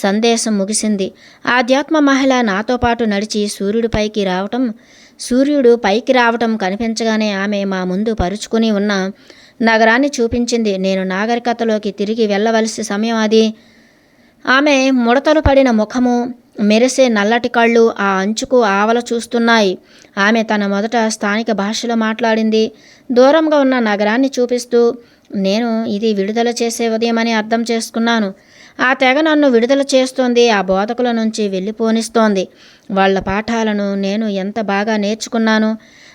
సందేశం ముగిసింది. ఆధ్యాత్మ మహిళ నాతో పాటు నడిచి సూర్యుడు పైకి రావటం కనిపించగానే ఆమె మా ముందు పరుచుకుని ఉన్న నగరాన్ని చూపించింది. నేను నాగరికతలోకి తిరిగి వెళ్ళవలసి సమయం అది. ఆమె ముడతలు పడిన ముఖము, మెరిసే నల్లటి కళ్ళు ఆ అంచుకు ఆవల చూస్తున్నాయి. ఆమె తన మొదట స్థానిక భాషలో మాట్లాడింది, దూరంగా ఉన్న నగరాన్ని చూపిస్తూ. నేను ఇది విడుదల చేసే ఉదయమని అర్థం చేసుకున్నాను. ఆ తెగ నన్ను విడుదల చేస్తోంది, ఆ బోధకుల నుంచి వెళ్ళిపోనిస్తోంది. వాళ్ళ పాఠాలను నేను ఎంత బాగా నేర్చుకున్నాను,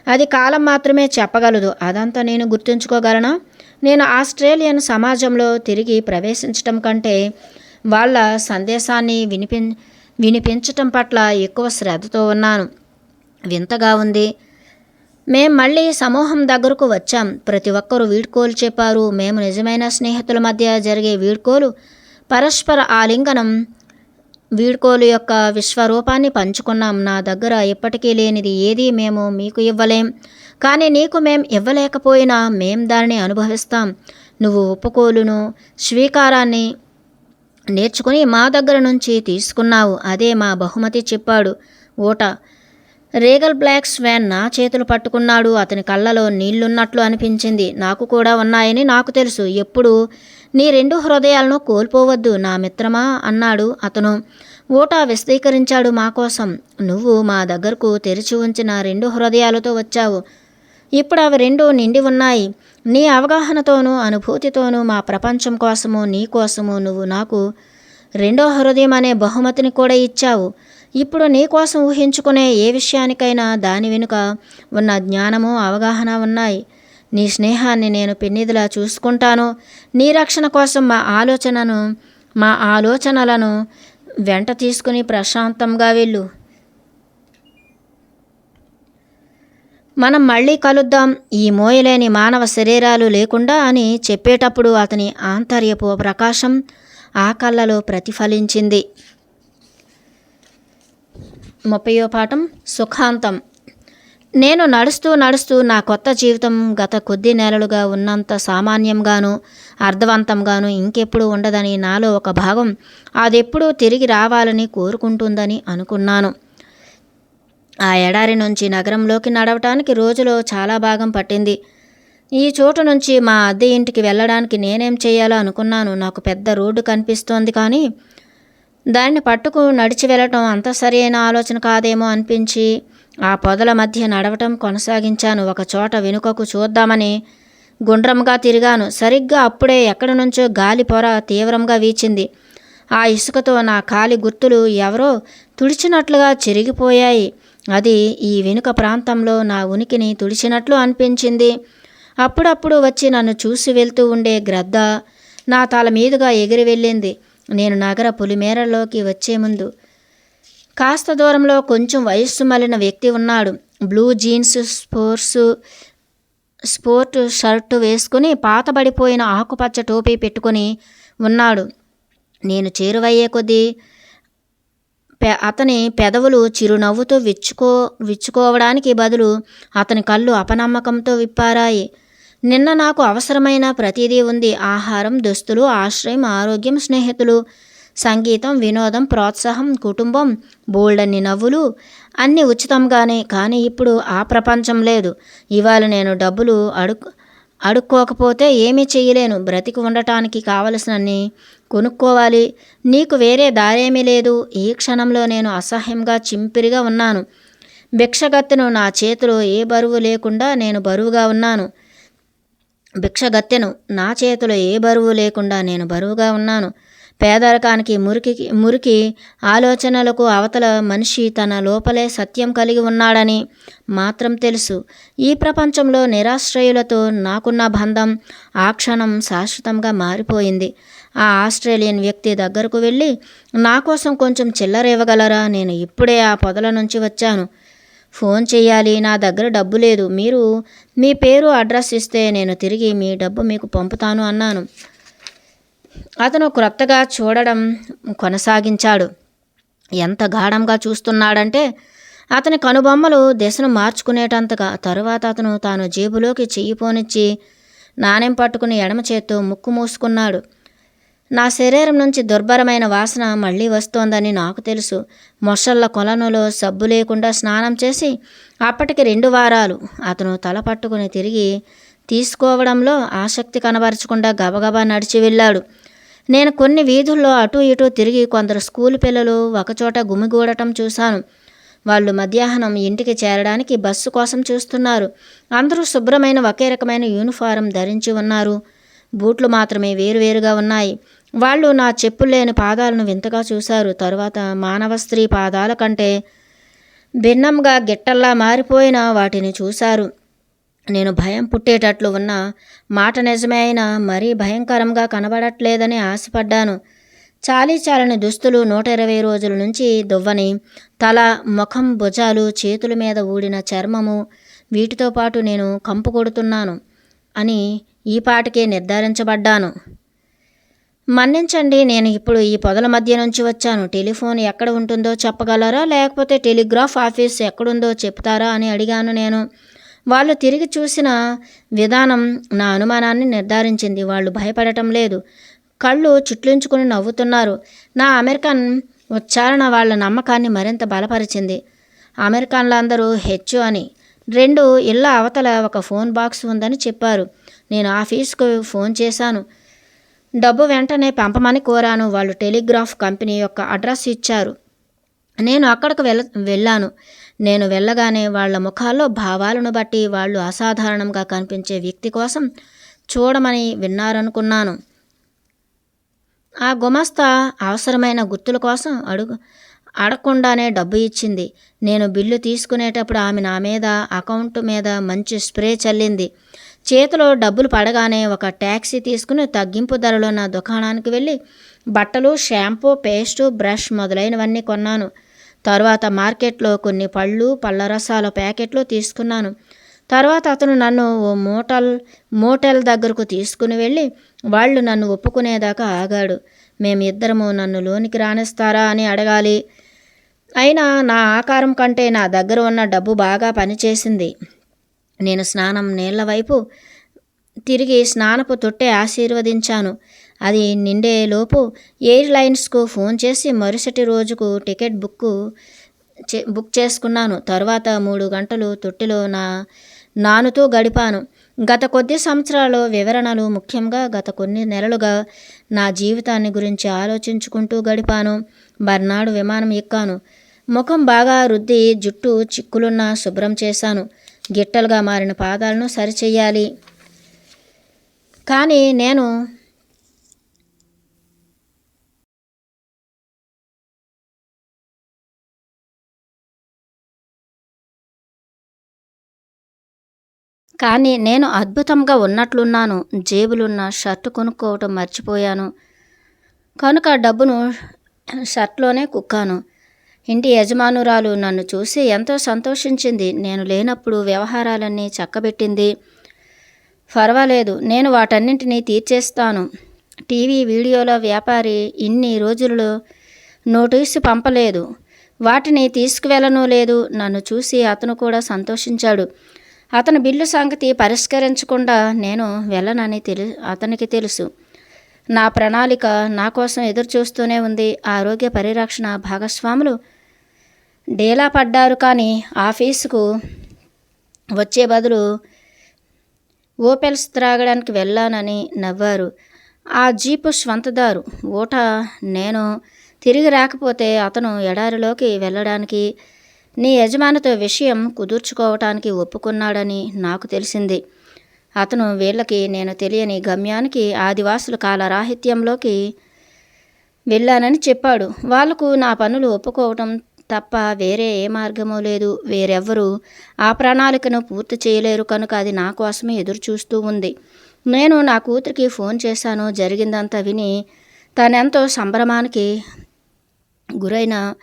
అది కాలం మాత్రమే చెప్పగలదు. అదంతా నేను గుర్తుంచుకోగలనా? నేను ఆస్ట్రేలియన్ సమాజంలో తిరిగి ప్రవేశించటం కంటే వాళ్ళ సందేశాన్ని వినిపించటం పట్ల ఎక్కువ శ్రద్ధతో ఉన్నాను. వింతగా ఉంది. మేం మళ్ళీ సమూహం దగ్గరకు వచ్చాం. ప్రతి ఒక్కరూ వీడ్కోలు చెప్పారు. మేము నిజమైన స్నేహితుల మధ్య జరిగే వీడ్కోలు, పరస్పర ఆలింగనం వీడ్కోలు యొక్క విశ్వరూపాన్ని పంచుకున్నాం. నా దగ్గర ఇప్పటికీ లేనిది ఏదీ మేము మీకు ఇవ్వలేం, కానీ నీకు మేం ఇవ్వలేకపోయినా మేం దానిని అనుభవిస్తాం. నువ్వు ఒప్పుకోలును, స్వీకారాన్ని నేర్చుకుని మా దగ్గర నుంచి తీసుకున్నావు. అదే మా బహుమతి చెప్పాడు ఓట. రేగల్ బ్లాక్ స్వాన్ నా చేతులు పట్టుకున్నాడు. అతని కళ్ళలో నీళ్లున్నట్లు అనిపించింది. నాకు కూడా ఉన్నాయని నాకు తెలుసు. ఎప్పుడు నీ 2 హృదయాలను కోల్పోవద్దు నా మిత్రమా అన్నాడు అతను. ఓట విశదీకరించాడు మా కోసం. నువ్వు మా దగ్గరకు తెరిచి ఉంచిన 2 హృదయాలతో వచ్చావు. ఇప్పుడు అవి 2 నిండి ఉన్నాయి. నీ అవగాహనతోనూ అనుభూతితోనూ మా ప్రపంచం కోసము, నీ కోసము నువ్వు నాకు 2వ హృదయం అనే బహుమతిని కూడా ఇచ్చావు. ఇప్పుడు నీ కోసం ఊహించుకునే ఏ విషయానికైనా దాని వెనుక ఉన్న జ్ఞానము, అవగాహన ఉన్నాయి. నీ స్నేహాన్ని నేను పెన్నిదిలా చూసుకుంటాను. నీ రక్షణ కోసం మా ఆలోచనలను వెంట తీసుకుని ప్రశాంతంగా వెళ్ళు. మనం మళ్ళీ కలుద్దాం, ఈ మోయలేని మానవ శరీరాలు లేకుండా అని చెప్పేటప్పుడు అతని ఆంతర్యపు ప్రకాశం ఆ కళ్ళలో ప్రతిఫలించింది. 30వ పాఠం సుఖాంతం. నేను నడుస్తూ నా కొత్త జీవితం గత కొద్ది నెలలుగా ఉన్నంత సామాన్యంగానూ అర్థవంతంగానూ ఇంకెప్పుడు ఉండదని, నాలో ఒక భాగం అదెప్పుడూ తిరిగి రావాలని కోరుకుంటుందని అనుకున్నాను. ఆ ఎడారి నుంచి నగరంలోకి నడవటానికి రోజులో చాలా భాగం పట్టింది. ఈ చోటు నుంచి మా అద్దె ఇంటికి వెళ్ళడానికి నేనేం చేయాలో అనుకున్నాను. నాకు పెద్ద రోడ్డు కనిపిస్తోంది, కానీ దాన్ని పట్టుకు నడిచి వెళ్ళటం అంత సరైన ఆలోచన కాదేమో అనిపించి ఆ పొదల మధ్య నడవటం కొనసాగించాను. ఒక చోట వెనుకకు చూద్దామని గుండ్రంగా తిరిగాను. సరిగ్గా అప్పుడే ఎక్కడి నుంచో గాలి పొర తీవ్రంగా వీచింది. ఆ ఇసుకతో నా కాలి గుర్తులు ఎవరో తుడిచినట్లుగా చెరిగిపోయాయి. అది ఈ వెనుక ప్రాంతంలో నా ఉనికిని తుడిచినట్లు అనిపించింది. అప్పుడప్పుడు వచ్చి నన్ను చూసి వెళ్తూ ఉండే గ్రద్ద నా తల మీదుగా ఎగిరి వెళ్ళింది. నేను నగర పులిమేరలోకి వచ్చే ముందు కాస్త దూరంలో కొంచెం వయస్సు మళ్ళిన వ్యక్తి ఉన్నాడు. బ్లూ జీన్స్, స్పోర్ట్ షర్టు వేసుకుని పాతబడిపోయిన ఆకుపచ్చ టోపీ పెట్టుకుని ఉన్నాడు. నేను చేరువయ్యే కొద్దీ అతని పెదవులు చిరునవ్వుతో విచ్చుకోవడానికి బదులు అతని కళ్ళు అపనమ్మకంతో విప్పారాయి. నిన్న నాకు అవసరమైన ప్రతిదీ ఉంది. ఆహారం, దుస్తులు, ఆశ్రయం, ఆరోగ్యం, స్నేహితులు, సంగీతం, వినోదం, ప్రోత్సాహం, కుటుంబం, బోల్డన్ని నవ్వులు, అన్నీ ఉచితంగానే. కానీ ఇప్పుడు ఆ ప్రపంచం లేదు. ఇవాళ నేను డబ్బులు అడుక్కోకపోతే ఏమీ చెయ్యలేను. బ్రతికి ఉండటానికి కావలసినన్ని కొనుక్కోవాలి. నీకు వేరే దారేమీ లేదు. ఈ క్షణంలో నేను అసహ్యంగా చింపిరిగా ఉన్నాను. భిక్షగత్తెను నా చేతిలో ఏ బరువు లేకుండా నేను బరువుగా ఉన్నాను. భిక్షగత్తెను నా చేతిలో ఏ బరువు లేకుండా నేను బరువుగా ఉన్నాను. పేదరికానికి మురికి ఆలోచనలకు అవతల మనిషి తన లోపలే సత్యం కలిగి ఉన్నాడని మాత్రం తెలుసు. ఈ ప్రపంచంలో నిరాశ్రయులతో నాకున్న బంధం ఆ క్షణం శాశ్వతంగా మారిపోయింది. ఆ ఆస్ట్రేలియన్ వ్యక్తి దగ్గరకు వెళ్ళి, నా కోసం కొంచెం చిల్లర ఇవ్వగలరా? నేను ఇప్పుడే ఆ పొదల నుంచి వచ్చాను. ఫోన్ చేయాలి. నా దగ్గర డబ్బు లేదు. మీరు మీ పేరు అడ్రస్ ఇస్తే నేను తిరిగి మీ డబ్బు మీకు పంపుతాను అన్నాను. అతను క్రొత్తగా చూడడం కొనసాగించాడు. ఎంత గాఢంగా చూస్తున్నాడంటే అతని కనుబొమ్మలు దిశను మార్చుకునేటంతగా. తరువాత అతను తాను జేబులోకి చెయ్యి పోనిచ్చి నాణెం పట్టుకుని ఎడమ చేత్తో ముక్కు మూసుకున్నాడు. నా శరీరం నుంచి దుర్భరమైన వాసన మళ్ళీ వస్తోందని నాకు తెలుసు. మొసళ్ళ కొలనులో సబ్బు లేకుండా స్నానం చేసి అప్పటికి 2 వారాలు. అతను తల పట్టుకుని తిరిగి తీసుకోవడంలో ఆసక్తి కనబరచకుండా గబగబా నడిచి వెళ్ళాడు. నేను కొన్ని వీధుల్లో అటూ ఇటూ తిరిగి కొందరు స్కూలు పిల్లలు ఒకచోట గుమిగూడటం చూశాను. వాళ్ళు మధ్యాహ్నం ఇంటికి చేరడానికి బస్సు కోసం చూస్తున్నారు. అందరూ శుభ్రమైన ఒకే రకమైన యూనిఫారం ధరించి ఉన్నారు. బూట్లు మాత్రమే వేరువేరుగా ఉన్నాయి. వాళ్ళు నా చెప్పులు లేని పాదాలను వింతగా చూశారు. తరువాత మానవ స్త్రీ పాదాల కంటే భిన్నంగా గిట్టల్లా మారిపోయిన వాటిని చూశారు. నేను భయం పుట్టేటట్లు ఉన్న మాట నిజమే అయినా మరీ భయంకరంగా కనబడట్లేదని ఆశపడ్డాను. చాలీచాలని దుస్తులు, 120 రోజుల నుంచి దువ్వని తల, ముఖం, భుజాలు, చేతుల మీద ఊడిన చర్మము, వీటితో పాటు నేను కంపు కొడుతున్నాను అని ఈపాటికే నిర్ధారించబడ్డాను. మన్నించండి, నేను ఇప్పుడు ఈ పొదల మధ్య నుంచి వచ్చాను. టెలిఫోన్ ఎక్కడ ఉంటుందో చెప్పగలరా? లేకపోతే టెలిగ్రాఫ్ ఆఫీస్ ఎక్కడుందో చెప్తారా అని అడిగాను నేను. వాళ్ళు తిరిగి చూసిన విధానం నా అనుమానాన్ని నిర్ధారించింది. వాళ్ళు భయపడటం లేదు. కళ్ళు చుట్లించుకుని నవ్వుతున్నారు. నా అమెరికన్ ఉచ్చారణ వాళ్ళ నమ్మకాన్ని మరింత బలపరిచింది. అమెరికన్లందరూ హెచ్చు అని. 2 ఇళ్ల అవతల ఒక ఫోన్ బాక్స్ ఉందని చెప్పారు. నేను ఆఫీస్కు ఫోన్ చేశాను. డబ్బు వెంటనే పంపమని కోరాను. వాళ్ళు టెలిగ్రాఫ్ కంపెనీ యొక్క అడ్రస్ ఇచ్చారు. నేను అక్కడికి వెళ్ళాను. నేను వెళ్ళగానే వాళ్ళ ముఖాల్లో భావాలను బట్టి వాళ్ళు అసాధారణంగా కనిపించే వ్యక్తి కోసం చూడమని విన్నారనుకున్నాను. ఆ గుమస్తా అవసరమైన గుర్తుల కోసం అడగకుండానే డబ్బు ఇచ్చింది. నేను బిల్లు తీసుకునేటప్పుడు ఆమె నా మీద, అకౌంట్ మీద మంచి స్ప్రే చల్లింది. చేతిలో డబ్బులు పడగానే ఒక ట్యాక్సీ తీసుకుని తగ్గింపు ధరలో నా దుకాణానికి వెళ్ళి బట్టలు, షాంపూ, పేస్టు, బ్రష్ మొదలైనవన్నీ కొన్నాను. తరువాత మార్కెట్లో కొన్ని పళ్ళు, పళ్ళ రసాల ప్యాకెట్లు తీసుకున్నాను. తర్వాత అతను నన్ను ఓ మోటల్ దగ్గరకు తీసుకుని వెళ్ళి వాళ్ళు నన్ను ఒప్పుకునేదాకా ఆగాడు. మేమిద్దరము నన్ను లోనికి రానిస్తారా అని అడగాలి. అయినా నా ఆకారం కంటే నా దగ్గర ఉన్న డబ్బు బాగా పనిచేసింది. నేను స్నానం నీళ్ల వైపు తిరిగి స్నానపు తొట్టె ఆశీర్వదించాను. అది నిండేలోపు ఎయిర్లైన్స్కు ఫోన్ చేసి మరుసటి రోజుకు టికెట్ బుక్ చేసుకున్నాను. తర్వాత 3 గంటలు తొట్టెలో నానుతూ గడిపాను. గత కొద్ది సంవత్సరాల వివరణలు, ముఖ్యంగా గత కొన్ని నెలలుగా నా జీవితాన్ని గురించి ఆలోచించుకుంటూ గడిపాను. మర్నాడు విమానం ఎక్కాను. ముఖం బాగా రుద్ది జుట్టు చిక్కులున్న శుభ్రం చేశాను. గిట్టలుగా మారిన పాదాలను సరిచెయ్యాలి. కానీ నేను అద్భుతంగా ఉన్నట్లున్నాను. జేబులున్న షర్టు కొనుక్కోవటం మర్చిపోయాను కనుక డబ్బును షర్ట్లోనే కుక్కాను. ఇంటి యజమానురాలు నన్ను చూసి ఎంతో సంతోషించింది. నేను లేనప్పుడు వ్యవహారాలన్నీ చక్కబెట్టింది. పర్వాలేదు, నేను వాటన్నింటినీ తీర్చేస్తాను. టీవీ, వీడియోల వ్యాపారి ఇన్ని రోజుల్లో నోటీసు పంపలేదు. వాటిని తీసుకువెళ్ళనూ లేదు. నన్ను చూసి అతను కూడా సంతోషించాడు. అతని బిల్లు సంగతి పరిష్కరించకుండా నేను వెళ్ళనని అతనికి తెలుసు. నా ప్రణాళిక నా కోసం ఎదురుచూస్తూనే ఉంది. ఆరోగ్య పరిరక్షణ భాగస్వాములు డేలా పడ్డారు. కానీ ఆఫీసుకు వచ్చే బదులు ఓపెల్స్ త్రాగడానికి వెళ్ళానని నవ్వారు. ఆ జీపు స్వంతదారు ఊట నేను తిరిగి రాకపోతే అతను ఎడారిలోకి వెళ్ళడానికి, నీ యజమానితో విషయం కుదుర్చుకోవటానికి ఒప్పుకున్నాడని నాకు తెలిసింది. అతను వీళ్ళకి నేను తెలియని గమ్యానికి, ఆదివాసుల కాలరాహిత్యంలోకి వెళ్ళానని చెప్పాడు. వాళ్లకు నా పనులు ఒప్పుకోవటం తప్ప వేరే ఏ మార్గమూ లేదు. వేరెవ్వరూ ఆ ప్రణాళికను పూర్తి చేయలేరు కనుక అది నా కోసమే ఎదురు చూస్తూ ఉంది. నేను నా కూతురికి ఫోన్ చేశాను. జరిగిందంతా విని తనెంతో సంభ్రమానికి గురైన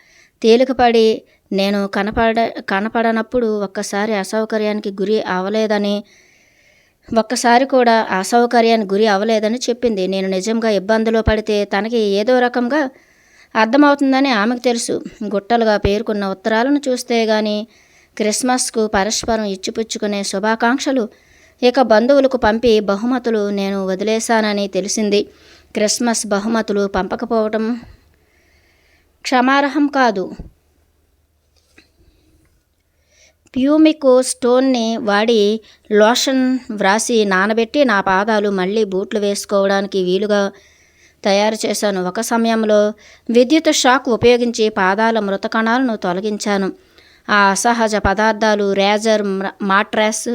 తేలికపడి నేను కనపడనప్పుడు ఒక్కసారి అసౌకర్యానికి గురి అవలేదని చెప్పింది. నేను నిజంగా ఇబ్బందిలో పడితే తనకి ఏదో రకంగా అర్థమవుతుందని ఆమెకు తెలుసు. గుట్టలుగా పేరుకున్న ఉత్తరాలను చూస్తే గాని క్రిస్మస్కు పరస్పరం ఇచ్చిపుచ్చుకునే శుభాకాంక్షలు, ఇక బంధువులకు పంపి బహుమతులు నేను వదిలేశానని తెలిసింది. క్రిస్మస్ బహుమతులు పంపకపోవటం క్షమార్హం కాదు. ప్యూమిక్ స్టోన్ని వాడి లోషన్ వ్రాసి నానబెట్టి నా పాదాలు మళ్ళీ బూట్లు వేసుకోవడానికి వీలుగా తయారు చేశాను. ఒక సమయంలో విద్యుత్ షాక్ ఉపయోగించి పాదాల మృత కణాలను తొలగించాను. ఆ అసహజ పదార్థాలు రేజర్, మాట్రెస్,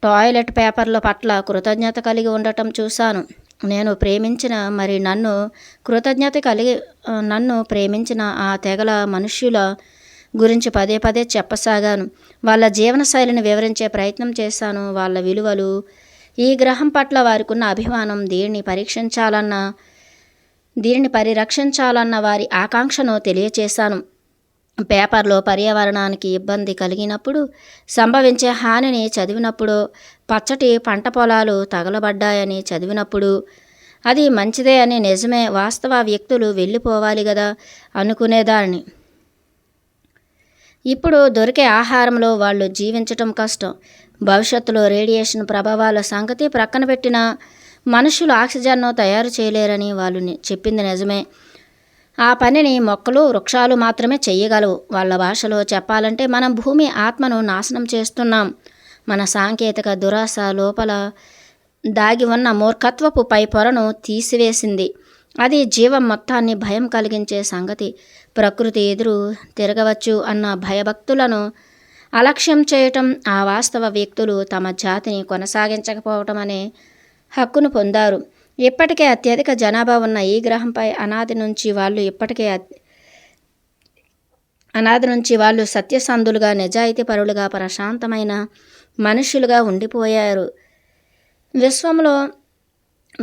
టాయిలెట్ పేపర్ల పట్ల కృతజ్ఞత కలిగి ఉండటం చూశాను. నన్ను ప్రేమించిన ఆ తెగల మనుష్యుల గురించి పదే పదే చెప్పసాగాను. వాళ్ళ జీవనశైలిని వివరించే ప్రయత్నం చేశాను. వాళ్ళ విలువలు, ఈ గ్రహం పట్ల వారికున్న అభిమానం, దీనిని పరిరక్షించాలన్న వారి ఆకాంక్షను తెలియచేశాను. పేపర్లో పర్యావరణానికి ఇబ్బంది కలిగినప్పుడు, సంభవించే హానిని చదివినప్పుడు, పచ్చటి పంట పొలాలు తగలబడ్డాయని చదివినప్పుడు అది మంచిదే అని, నిజమే, వాస్తవ వ్యక్తులు వెళ్ళిపోవాలి గదా అనుకునేదాన్ని. ఇప్పుడు దొరికే ఆహారంలో వాళ్ళు జీవించటం కష్టం. భవిష్యత్తులో రేడియేషన్ ప్రభావాల సంగతి ప్రక్కన పెట్టిన మనుషులు ఆక్సిజన్ను తయారు చేయలేరని వాళ్ళు చెప్పింది నిజమే. ఆ పనిని మొక్కలు, వృక్షాలు మాత్రమే చెయ్యగలవు. వాళ్ళ భాషలో చెప్పాలంటే మనం భూమి ఆత్మను నాశనం చేస్తున్నాం. మన సాంకేతిక దురాశ లోపల దాగి ఉన్న మూర్ఖత్వపు పై పొరను తీసివేసింది. అది జీవం మొత్తాన్ని భయం కలిగించే సంగతి. ప్రకృతి ఎదురు తిరగవచ్చు అన్న భయభక్తులను అలక్ష్యం చేయటం, ఆ వాస్తవ వ్యక్తులు తమ జాతిని కొనసాగించకపోవటం అనే హక్కును పొందారు. ఇప్పటికే అత్యధిక జనాభా ఉన్న ఈ గ్రహంపై అనాది నుంచి వాళ్ళు సత్యసంధులుగా, నిజాయితీపరులుగా, ప్రశాంతమైన మనుషులుగా ఉండిపోయారు. విశ్వంలో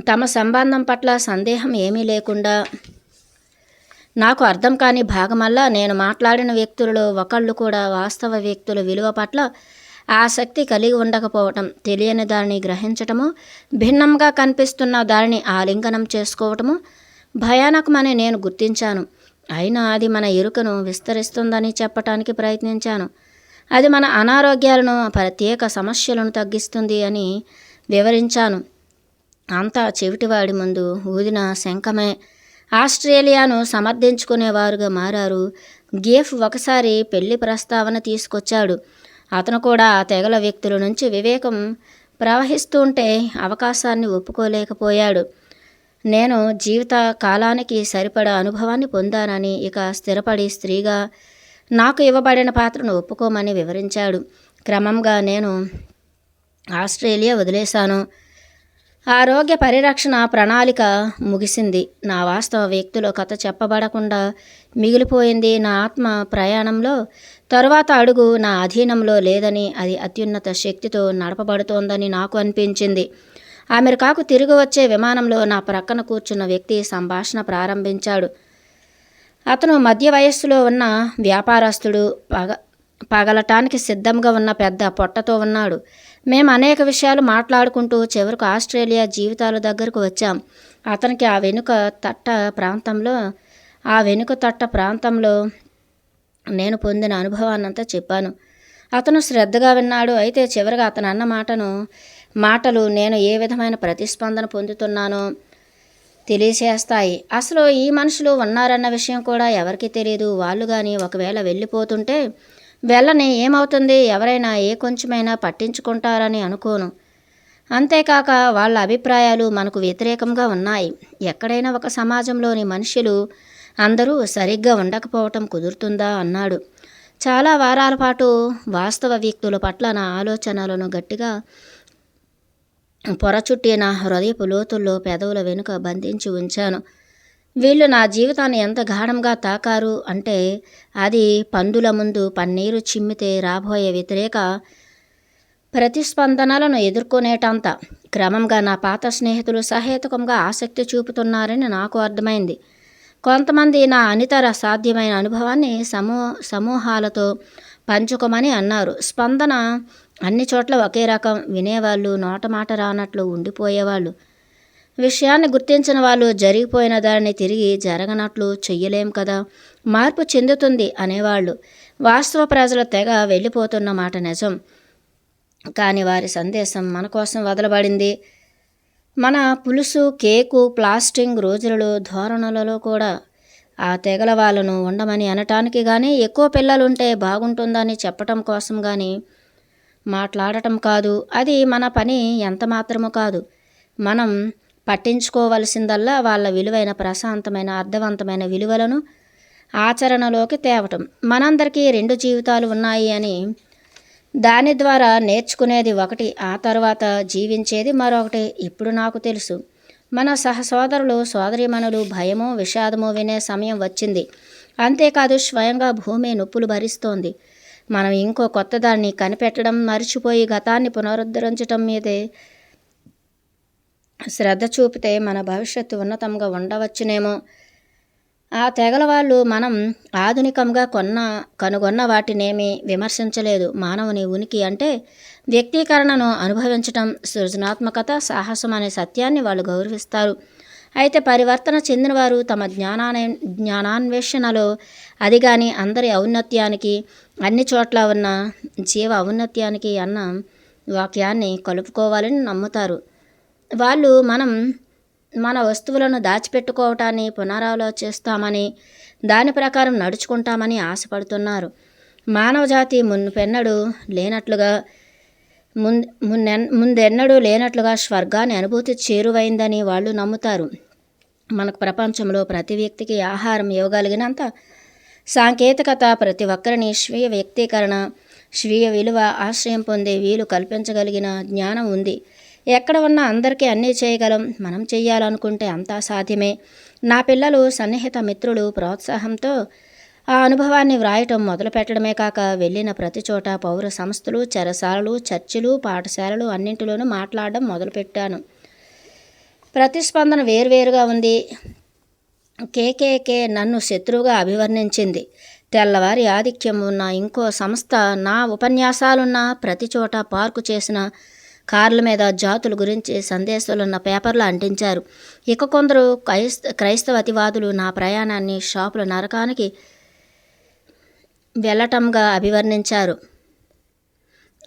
తమ సంబంధం పట్ల సందేహం ఏమీ లేకుండా. నాకు అర్థం కాని భాగమల్లా నేను మాట్లాడిన వ్యక్తులలో ఒకళ్ళు కూడా వాస్తవ వ్యక్తుల విలువ పట్ల ఆసక్తి కలిగి ఉండకపోవటం, తెలియని దానిని గ్రహించటము, భిన్నంగా కనిపిస్తున్న దానిని ఆలింగనం చేసుకోవటము భయానకమని నేను గుర్తించాను. అయినా అది మన ఎరుకను విస్తరిస్తుందని చెప్పటానికి ప్రయత్నించాను. అది మన అనారోగ్యాలను, ప్రత్యేక సమస్యలను తగ్గిస్తుంది అని వివరించాను. అంతా చెవిటివాడి ముందు ఊదిన శంఖమే. ఆస్ట్రేలియాను సమర్థించుకునేవారుగా మారారు. గేఫ్ ఒకసారి పెళ్లి ప్రస్తావన తీసుకొచ్చాడు. అతను కూడా ఆ తెగల వ్యక్తుల నుంచి వివేకం ప్రవహిస్తుంటే అవకాశాన్ని ఒప్పుకోలేకపోయాడు. నేను జీవిత కాలానికి సరిపడా అనుభవాన్ని పొందానని, ఇక స్థిరపడి స్త్రీగా నాకు ఇవ్వబడిన పాత్రను ఒప్పుకోమని వివరించాడు. క్రమంగా నేను ఆస్ట్రేలియా వదిలేశాను. ఆరోగ్య పరిరక్షణ ప్రణాళిక ముగిసింది. నా వాస్తవ వ్యక్తుల కథ చెప్పబడకుండా మిగిలిపోయింది. నా ఆత్మ ప్రయాణంలో తరువాత అడుగు నా అధీనంలో లేదని, అది అత్యున్నత శక్తితో నడపబడుతోందని నాకు అనిపించింది. అమెరికాకు తిరిగి వచ్చే విమానంలో నా ప్రక్కన కూర్చున్న వ్యక్తి సంభాషణ ప్రారంభించాడు. అతను మధ్య వయస్సులో ఉన్న వ్యాపారస్తుడు. పగలటానికి సిద్ధంగా ఉన్న పెద్ద పొట్టతో ఉన్నాడు. మేము అనేక విషయాలు మాట్లాడుకుంటూ చివరకు ఆస్ట్రేలియా జీవితాల దగ్గరకు వచ్చాం. అతనికి ఆ వెనుక తట్ట ప్రాంతంలో నేను పొందిన అనుభవాన్నంతా చెప్పాను. అతను శ్రద్ధగా విన్నాడు. అయితే చివరిగా అతను అన్న మాటలు నేను ఏ విధమైన ప్రతిస్పందన పొందుతున్నానో తెలియచేస్తాయి. అసలు ఈ మనుషులు ఉన్నారన్న విషయం కూడా ఎవరికీ తెలియదు. వాళ్ళు కానీ ఒకవేళ వెళ్ళిపోతుంటే వెళ్ళని ఏమవుతుంది? ఎవరైనా ఏ కొంచెమైనా పట్టించుకుంటారని అనుకోను. అంతేకాక వాళ్ళ అభిప్రాయాలు మనకు వ్యతిరేకంగా ఉన్నాయి. ఎక్కడైనా ఒక సమాజంలోని మనుషులు అందరూ సరిగ్గా ఉండకపోవటం కుదురుతుందా అన్నాడు. చాలా వారాల పాటు వాస్తవ వ్యక్తుల పట్ల నా ఆలోచనలను గట్టిగా పొరచుట్టి నా హృదయపు లోతుల్లో పెదవుల వెనుక బంధించి ఉంచాను. వీళ్ళు నా జీవితాన్ని ఎంత గాఢంగా తాకారు అంటే అది పందుల ముందు పన్నీరు చిమ్మితే రాబోయే వ్యతిరేక ప్రతిస్పందనలను ఎదుర్కొనేటంత. క్రమంగా నా పాత స్నేహితులు సహేతుకంగా ఆసక్తి చూపుతున్నారని నాకు అర్థమైంది. కొంతమంది నా అనితర సాధ్యమైన అనుభవాన్ని సమూహాలతో పంచుకోమని అన్నారు. స్పందన అన్ని చోట్ల ఒకే రకం. వినేవాళ్ళు నోటమాట రానట్లు ఉండిపోయేవాళ్ళు. విషయాన్ని గుర్తించిన వాళ్ళు జరిగిపోయిన దాన్ని తిరిగి జరగనట్లు చెయ్యలేం కదా, మార్పు చెందుతుంది అనేవాళ్ళు. వాస్తవ ప్రజల తెగ వెళ్ళిపోతున్న మాట నిజం. కానీ వారి సందేశం మన కోసం వదలబడింది. మన పులుసు, కేకు, ప్లాస్టింగ్ రోజులలో ధోరణులలో కూడా ఆ తెగల వాళ్ళను ఉండమని అనటానికి కానీ, ఎక్కువ పిల్లలుంటే బాగుంటుందని చెప్పటం కోసం కానీ మాట్లాడటం కాదు. అది మన పని ఎంత మాత్రము కాదు. మనం పట్టించుకోవలసిందల్లా వాళ్ళ విలువైన, ప్రశాంతమైన, అర్థవంతమైన విలువలను ఆచరణలోకి తేవటం. మనందరికీ 2 జీవితాలు ఉన్నాయి అని దాని ద్వారా నేర్చుకునేది ఒకటి, ఆ తర్వాత జీవించేది మరొకటి ఇప్పుడు నాకు తెలుసు. మన సహసోదరులు, సోదరీమణులు భయమో, విషాదమో వినే సమయం వచ్చింది. అంతేకాదు స్వయంగా భూమి నొప్పులు భరిస్తోంది. మనం ఇంకో కొత్త దాన్ని కనిపెట్టడం మర్చిపోయి గతాన్ని పునరుద్ధరించటం మీదే శ్రద్ధ చూపితే మన భవిష్యత్తు ఉన్నతంగా ఉండవచ్చునేమో. ఆ తెగల వాళ్ళు మనం ఆధునికంగా కనుగొన్న వాటినేమీ విమర్శించలేదు. మానవుని ఉనికి అంటే వ్యక్తీకరణను అనుభవించటం, సృజనాత్మకత, సాహసం అనే సత్యాన్ని వాళ్ళు గౌరవిస్తారు. అయితే పరివర్తన చెందినవారు తమ జ్ఞానాన్వేషణలో అది కానీ అందరి ఔన్నత్యానికి, అన్ని చోట్ల ఉన్న జీవ ఔన్నత్యానికి అన్న వాక్యాన్ని కలుపుకోవాలని నమ్ముతారు. వాళ్ళు మన వస్తువులను దాచిపెట్టుకోవటాన్ని పునరాలోచిస్తామని, దాని ప్రకారం నడుచుకుంటామని ఆశపడుతున్నారు. మానవజాతి ముందెన్నడూ లేనట్లుగా స్వర్గాన్ని అనుభూతి చేరువైందని వాళ్ళు నమ్ముతారు. మనకు ప్రపంచంలో ప్రతి వ్యక్తికి ఆహారం ఇవ్వగలిగినంత సాంకేతికత, ప్రతి ఒక్కరిని స్వీయ వ్యక్తీకరణ, స్వీయ విలువ, ఆశ్రయం పొందే వీలు కల్పించగలిగిన జ్ఞానం ఉంది. ఎక్కడ ఉన్నా అందరికీ అన్నీ చేయగలం. మనం చెయ్యాలనుకుంటే అంతా సాధ్యమే. నా పిల్లలు, సన్నిహిత మిత్రులు ప్రోత్సాహంతో ఆ అనుభవాన్ని వ్రాయటం మొదలుపెట్టడమే కాక వెళ్ళిన ప్రతి చోట పౌర సంస్థలు, చెరసాలలు, చర్చిలు, పాఠశాలలు అన్నింటిలోనూ మాట్లాడడం మొదలుపెట్టాను. ప్రతిస్పందన వేరువేరుగా ఉంది. కేకేకే నన్ను శత్రువుగా అభివర్ణించింది. తెల్లవారి ఆధిక్యం ఉన్న ఇంకో సంస్థ నా ఉపన్యాసాలున్న ప్రతి చోట పార్కు చేసిన కార్ల మీద జాతుల గురించి సందేశాలున్న పేపర్లు అంటించారు. ఇక కొందరు క్రైస్తవ అతివాదులు నా ప్రయాణాన్ని షాపుల నరకానికి వెళ్ళటంగా అభివర్ణించారు.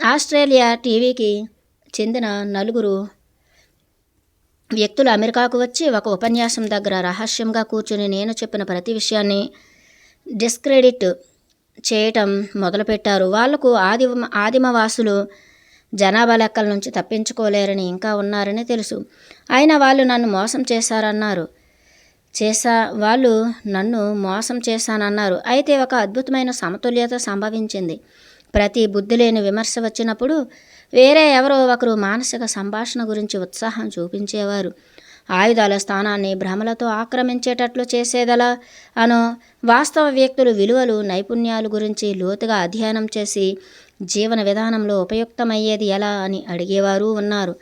ఆస్ట్రేలియా టీవీకి చెందిన 4 వ్యక్తులు అమెరికాకు వచ్చి ఒక ఉపన్యాసం దగ్గర రహస్యంగా కూర్చుని నేను చెప్పిన ప్రతి విషయాన్ని డిస్క్రెడిట్ చేయటం మొదలుపెట్టారు. వాళ్లకు ఆదిమవాసులు జనాభా లెక్కల నుంచి తప్పించుకోలేరని, ఇంకా ఉన్నారని తెలుసు. అయినా వాళ్ళు నన్ను మోసం చేశానన్నారు. అయితే ఒక అద్భుతమైన సమతుల్యత సంభవించింది. ప్రతి బుద్ధి లేని విమర్శ వచ్చినప్పుడు వేరే ఎవరో ఒకరు మానసిక సంభాషణ గురించి ఉత్సాహం చూపించేవారు. ఆయుధాల స్థానాన్ని భ్రమలతో ఆక్రమించేటట్లు చేసేదలా అనో, వాస్తవ వ్యక్తులు విలువలు, నైపుణ్యాలు గురించి లోతుగా అధ్యయనం చేసి జీవన విధానంలో ఉపయుక్తమయ్యేది ఎలా అని అడిగేవారు ఉన్నారు.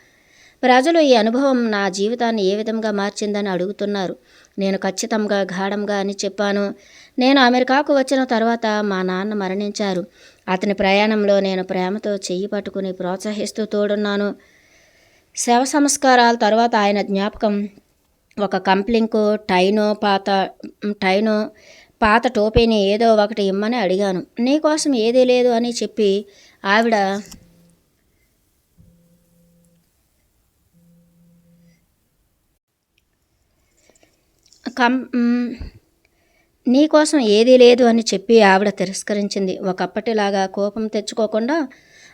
ప్రజలు ఈ అనుభవం నా జీవితాన్ని ఏ విధంగా మార్చిందని అడుగుతున్నారు. నేను ఖచ్చితంగా, గాఢంగా అని చెప్పాను. నేను అమెరికాకు వచ్చిన తర్వాత మా నాన్న మరణించారు. అతని ప్రయాణంలో నేను ప్రేమతో చెయ్యి పట్టుకుని ప్రోత్సహిస్తూ తోడున్నాను. శవ సంస్కారాల తర్వాత ఆయన జ్ఞాపకం ఒక కంప్లింకో, టైనో, పాత టోపీని ఏదో ఒకటి ఇమ్మని అడిగాను. నీకోసం ఏదీ లేదు అని చెప్పి ఆవిడ నీకోసం ఏదీ లేదు అని చెప్పి ఆవిడ తిరస్కరించింది. ఒకప్పటిలాగా కోపం తెచ్చుకోకుండా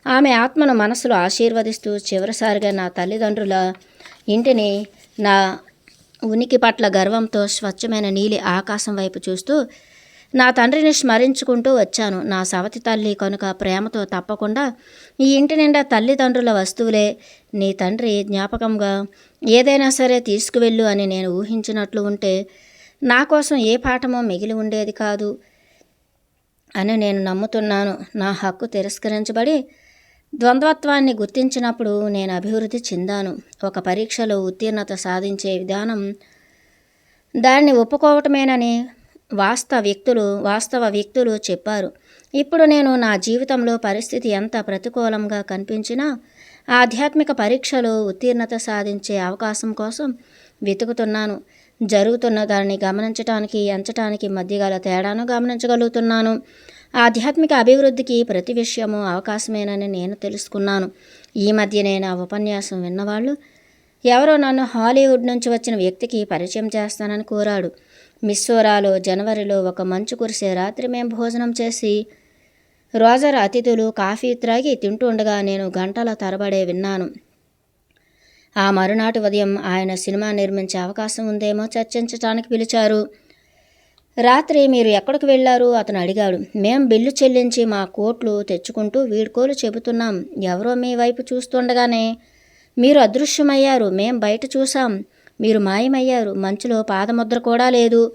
ఆమె ఆత్మను మనసులో ఆశీర్వదిస్తూ చివరిసారిగా నా తల్లిదండ్రుల ఇంటిని నా ఉనికి పట్ల గర్వంతో స్వచ్ఛమైన నీలి ఆకాశం వైపు చూస్తూ నా తండ్రిని స్మరించుకుంటూ వచ్చాను. నా సవతి తల్లి కనుక ప్రేమతో తప్పకుండా ఈ ఇంటి నిండా తల్లిదండ్రుల వస్తువులే, నీ తండ్రి జ్ఞాపకంగా ఏదైనా సరే తీసుకువెళ్ళు అని నేను ఊహించినట్లు ఉంటే నా కోసం ఏ పాఠమో మిగిలి ఉండేది కాదు అని నేను నమ్ముతున్నాను. నా హక్కు తిరస్కరించబడి ద్వంద్వత్వాన్ని గుర్తించినప్పుడు నేను అభివృద్ధి చెందాను. ఒక పరీక్షలో ఉత్తీర్ణత సాధించే విధానం దాన్ని ఒప్పుకోవటమేనని వాస్తవ వ్యక్తులు చెప్పారు. ఇప్పుడు నేను నా జీవితంలో పరిస్థితి ఎంత ప్రతికూలంగా కనిపించినా ఆధ్యాత్మిక పరీక్షలో ఉత్తీర్ణత సాధించే అవకాశం కోసం వెతుకుతున్నాను. జరుగుతున్న దాన్ని గమనించటానికి ఎంచటానికి మధ్య గల తేడాను గమనించగలుగుతున్నాను. ఆధ్యాత్మిక అభివృద్ధికి ప్రతి విషయము అవకాశమేనని నేను తెలుసుకున్నాను. ఈ మధ్యనే నా ఉపన్యాసం విన్నవాళ్ళు ఎవరో నన్ను హాలీవుడ్ నుంచి వచ్చిన వ్యక్తికి పరిచయం చేస్తానని కోరాడు. మిస్సోరాలో జనవరిలో ఒక మంచు కురిసే రాత్రి మేము భోజనం చేసి రోజర్ అతిథులు కాఫీ త్రాగి తింటుండగా నేను గంటల తరబడే విన్నాను. ఆ మరునాటి ఉదయం ఆయన సినిమా నిర్మించే అవకాశం ఉందేమో చర్చించడానికి పిలిచారు. రాత్రి మీరు ఎక్కడికి వెళ్ళారు అతను అడిగాడు. మేం బిల్లు చెల్లించి మా కోట్లు తెచ్చుకుంటూ వీడ్కోలు చెబుతున్నాం. ఎవరో మీ వైపు చూస్తుండగానే మీరు అదృశ్యమయ్యారు. మేం బయట చూసాం. మీరు మాయమయ్యారు. మంచులో పాదముద్ర కూడా లేదు.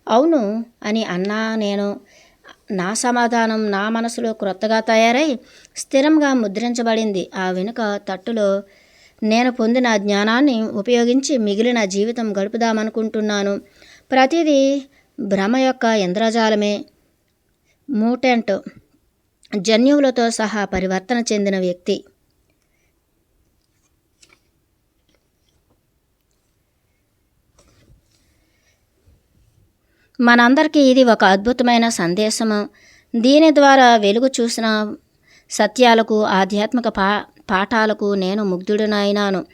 అవును అని అన్నా నేను. నా సమాధానం నా మనసులో క్రొత్తగా తయారై స్థిరంగా ముద్రించబడింది. ఆ వెనుక తట్టులో నేను పొందిన జ్ఞానాన్ని ఉపయోగించి మిగిలిన జీవితం గడుపుదామనుకుంటున్నాను. ప్రతిదీ భ్రమ యొక్క ఇంద్రజాలమే. మూటెంట్ జన్యువులతో సహా పరివర్తన చెందిన వ్యక్తి. మనందరికీ ఇది ఒక అద్భుతమైన సందేశము. దీని ద్వారా వెలుగు చూసిన సత్యాలకు ఆధ్యాత్మిక పాఠాలకు నేను ముగ్ధుడినైనాను.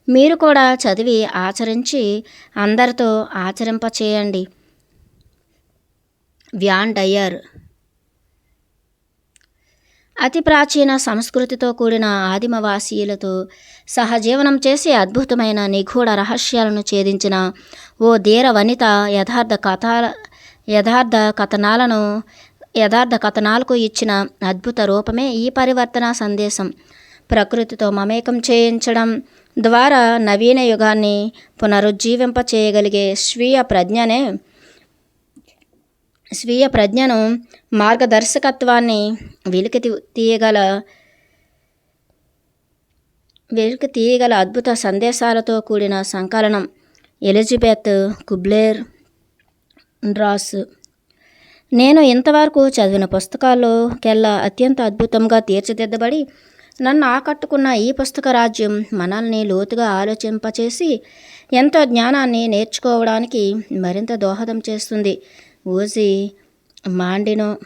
మీరు కూడా చదివి ఆచరించి అందరితో ఆచరింపచేయండి. Van Dyer. అతి ప్రాచీన సంస్కృతితో కూడిన ఆదిమవాసీయులతో సహజీవనం చేసి అద్భుతమైన నిగూఢ రహస్యాలను ఛేదించిన ఓ ధీర వనిత యథార్థ కథనాలకు ఇచ్చిన అద్భుత రూపమే ఈ పరివర్తన సందేశం. ప్రకృతితో మమేకం చేయించడం ద్వారా నవీన యుగాన్ని పునరుజ్జీవింపచేయగలిగే స్వీయ ప్రజ్ఞను మార్గదర్శకత్వాన్ని వెలికి తీయగల అద్భుత సందేశాలతో కూడిన సంకలనం. Elizabeth Kubler-Ross. నేను ఇంతవరకు చదివిన పుస్తకాల్లోకెల్లా అత్యంత అద్భుతంగా తీర్చిదిద్దబడి నన్ను ఆకట్టుకున్న ఈ పుస్తక రాజ్యం మనల్ని లోతుగా ఆలోచింపచేసి ఎంతో జ్ఞానాన్ని నేర్చుకోవడానికి మరింత దోహదం చేస్తుంది. ఓజీ మాండినో.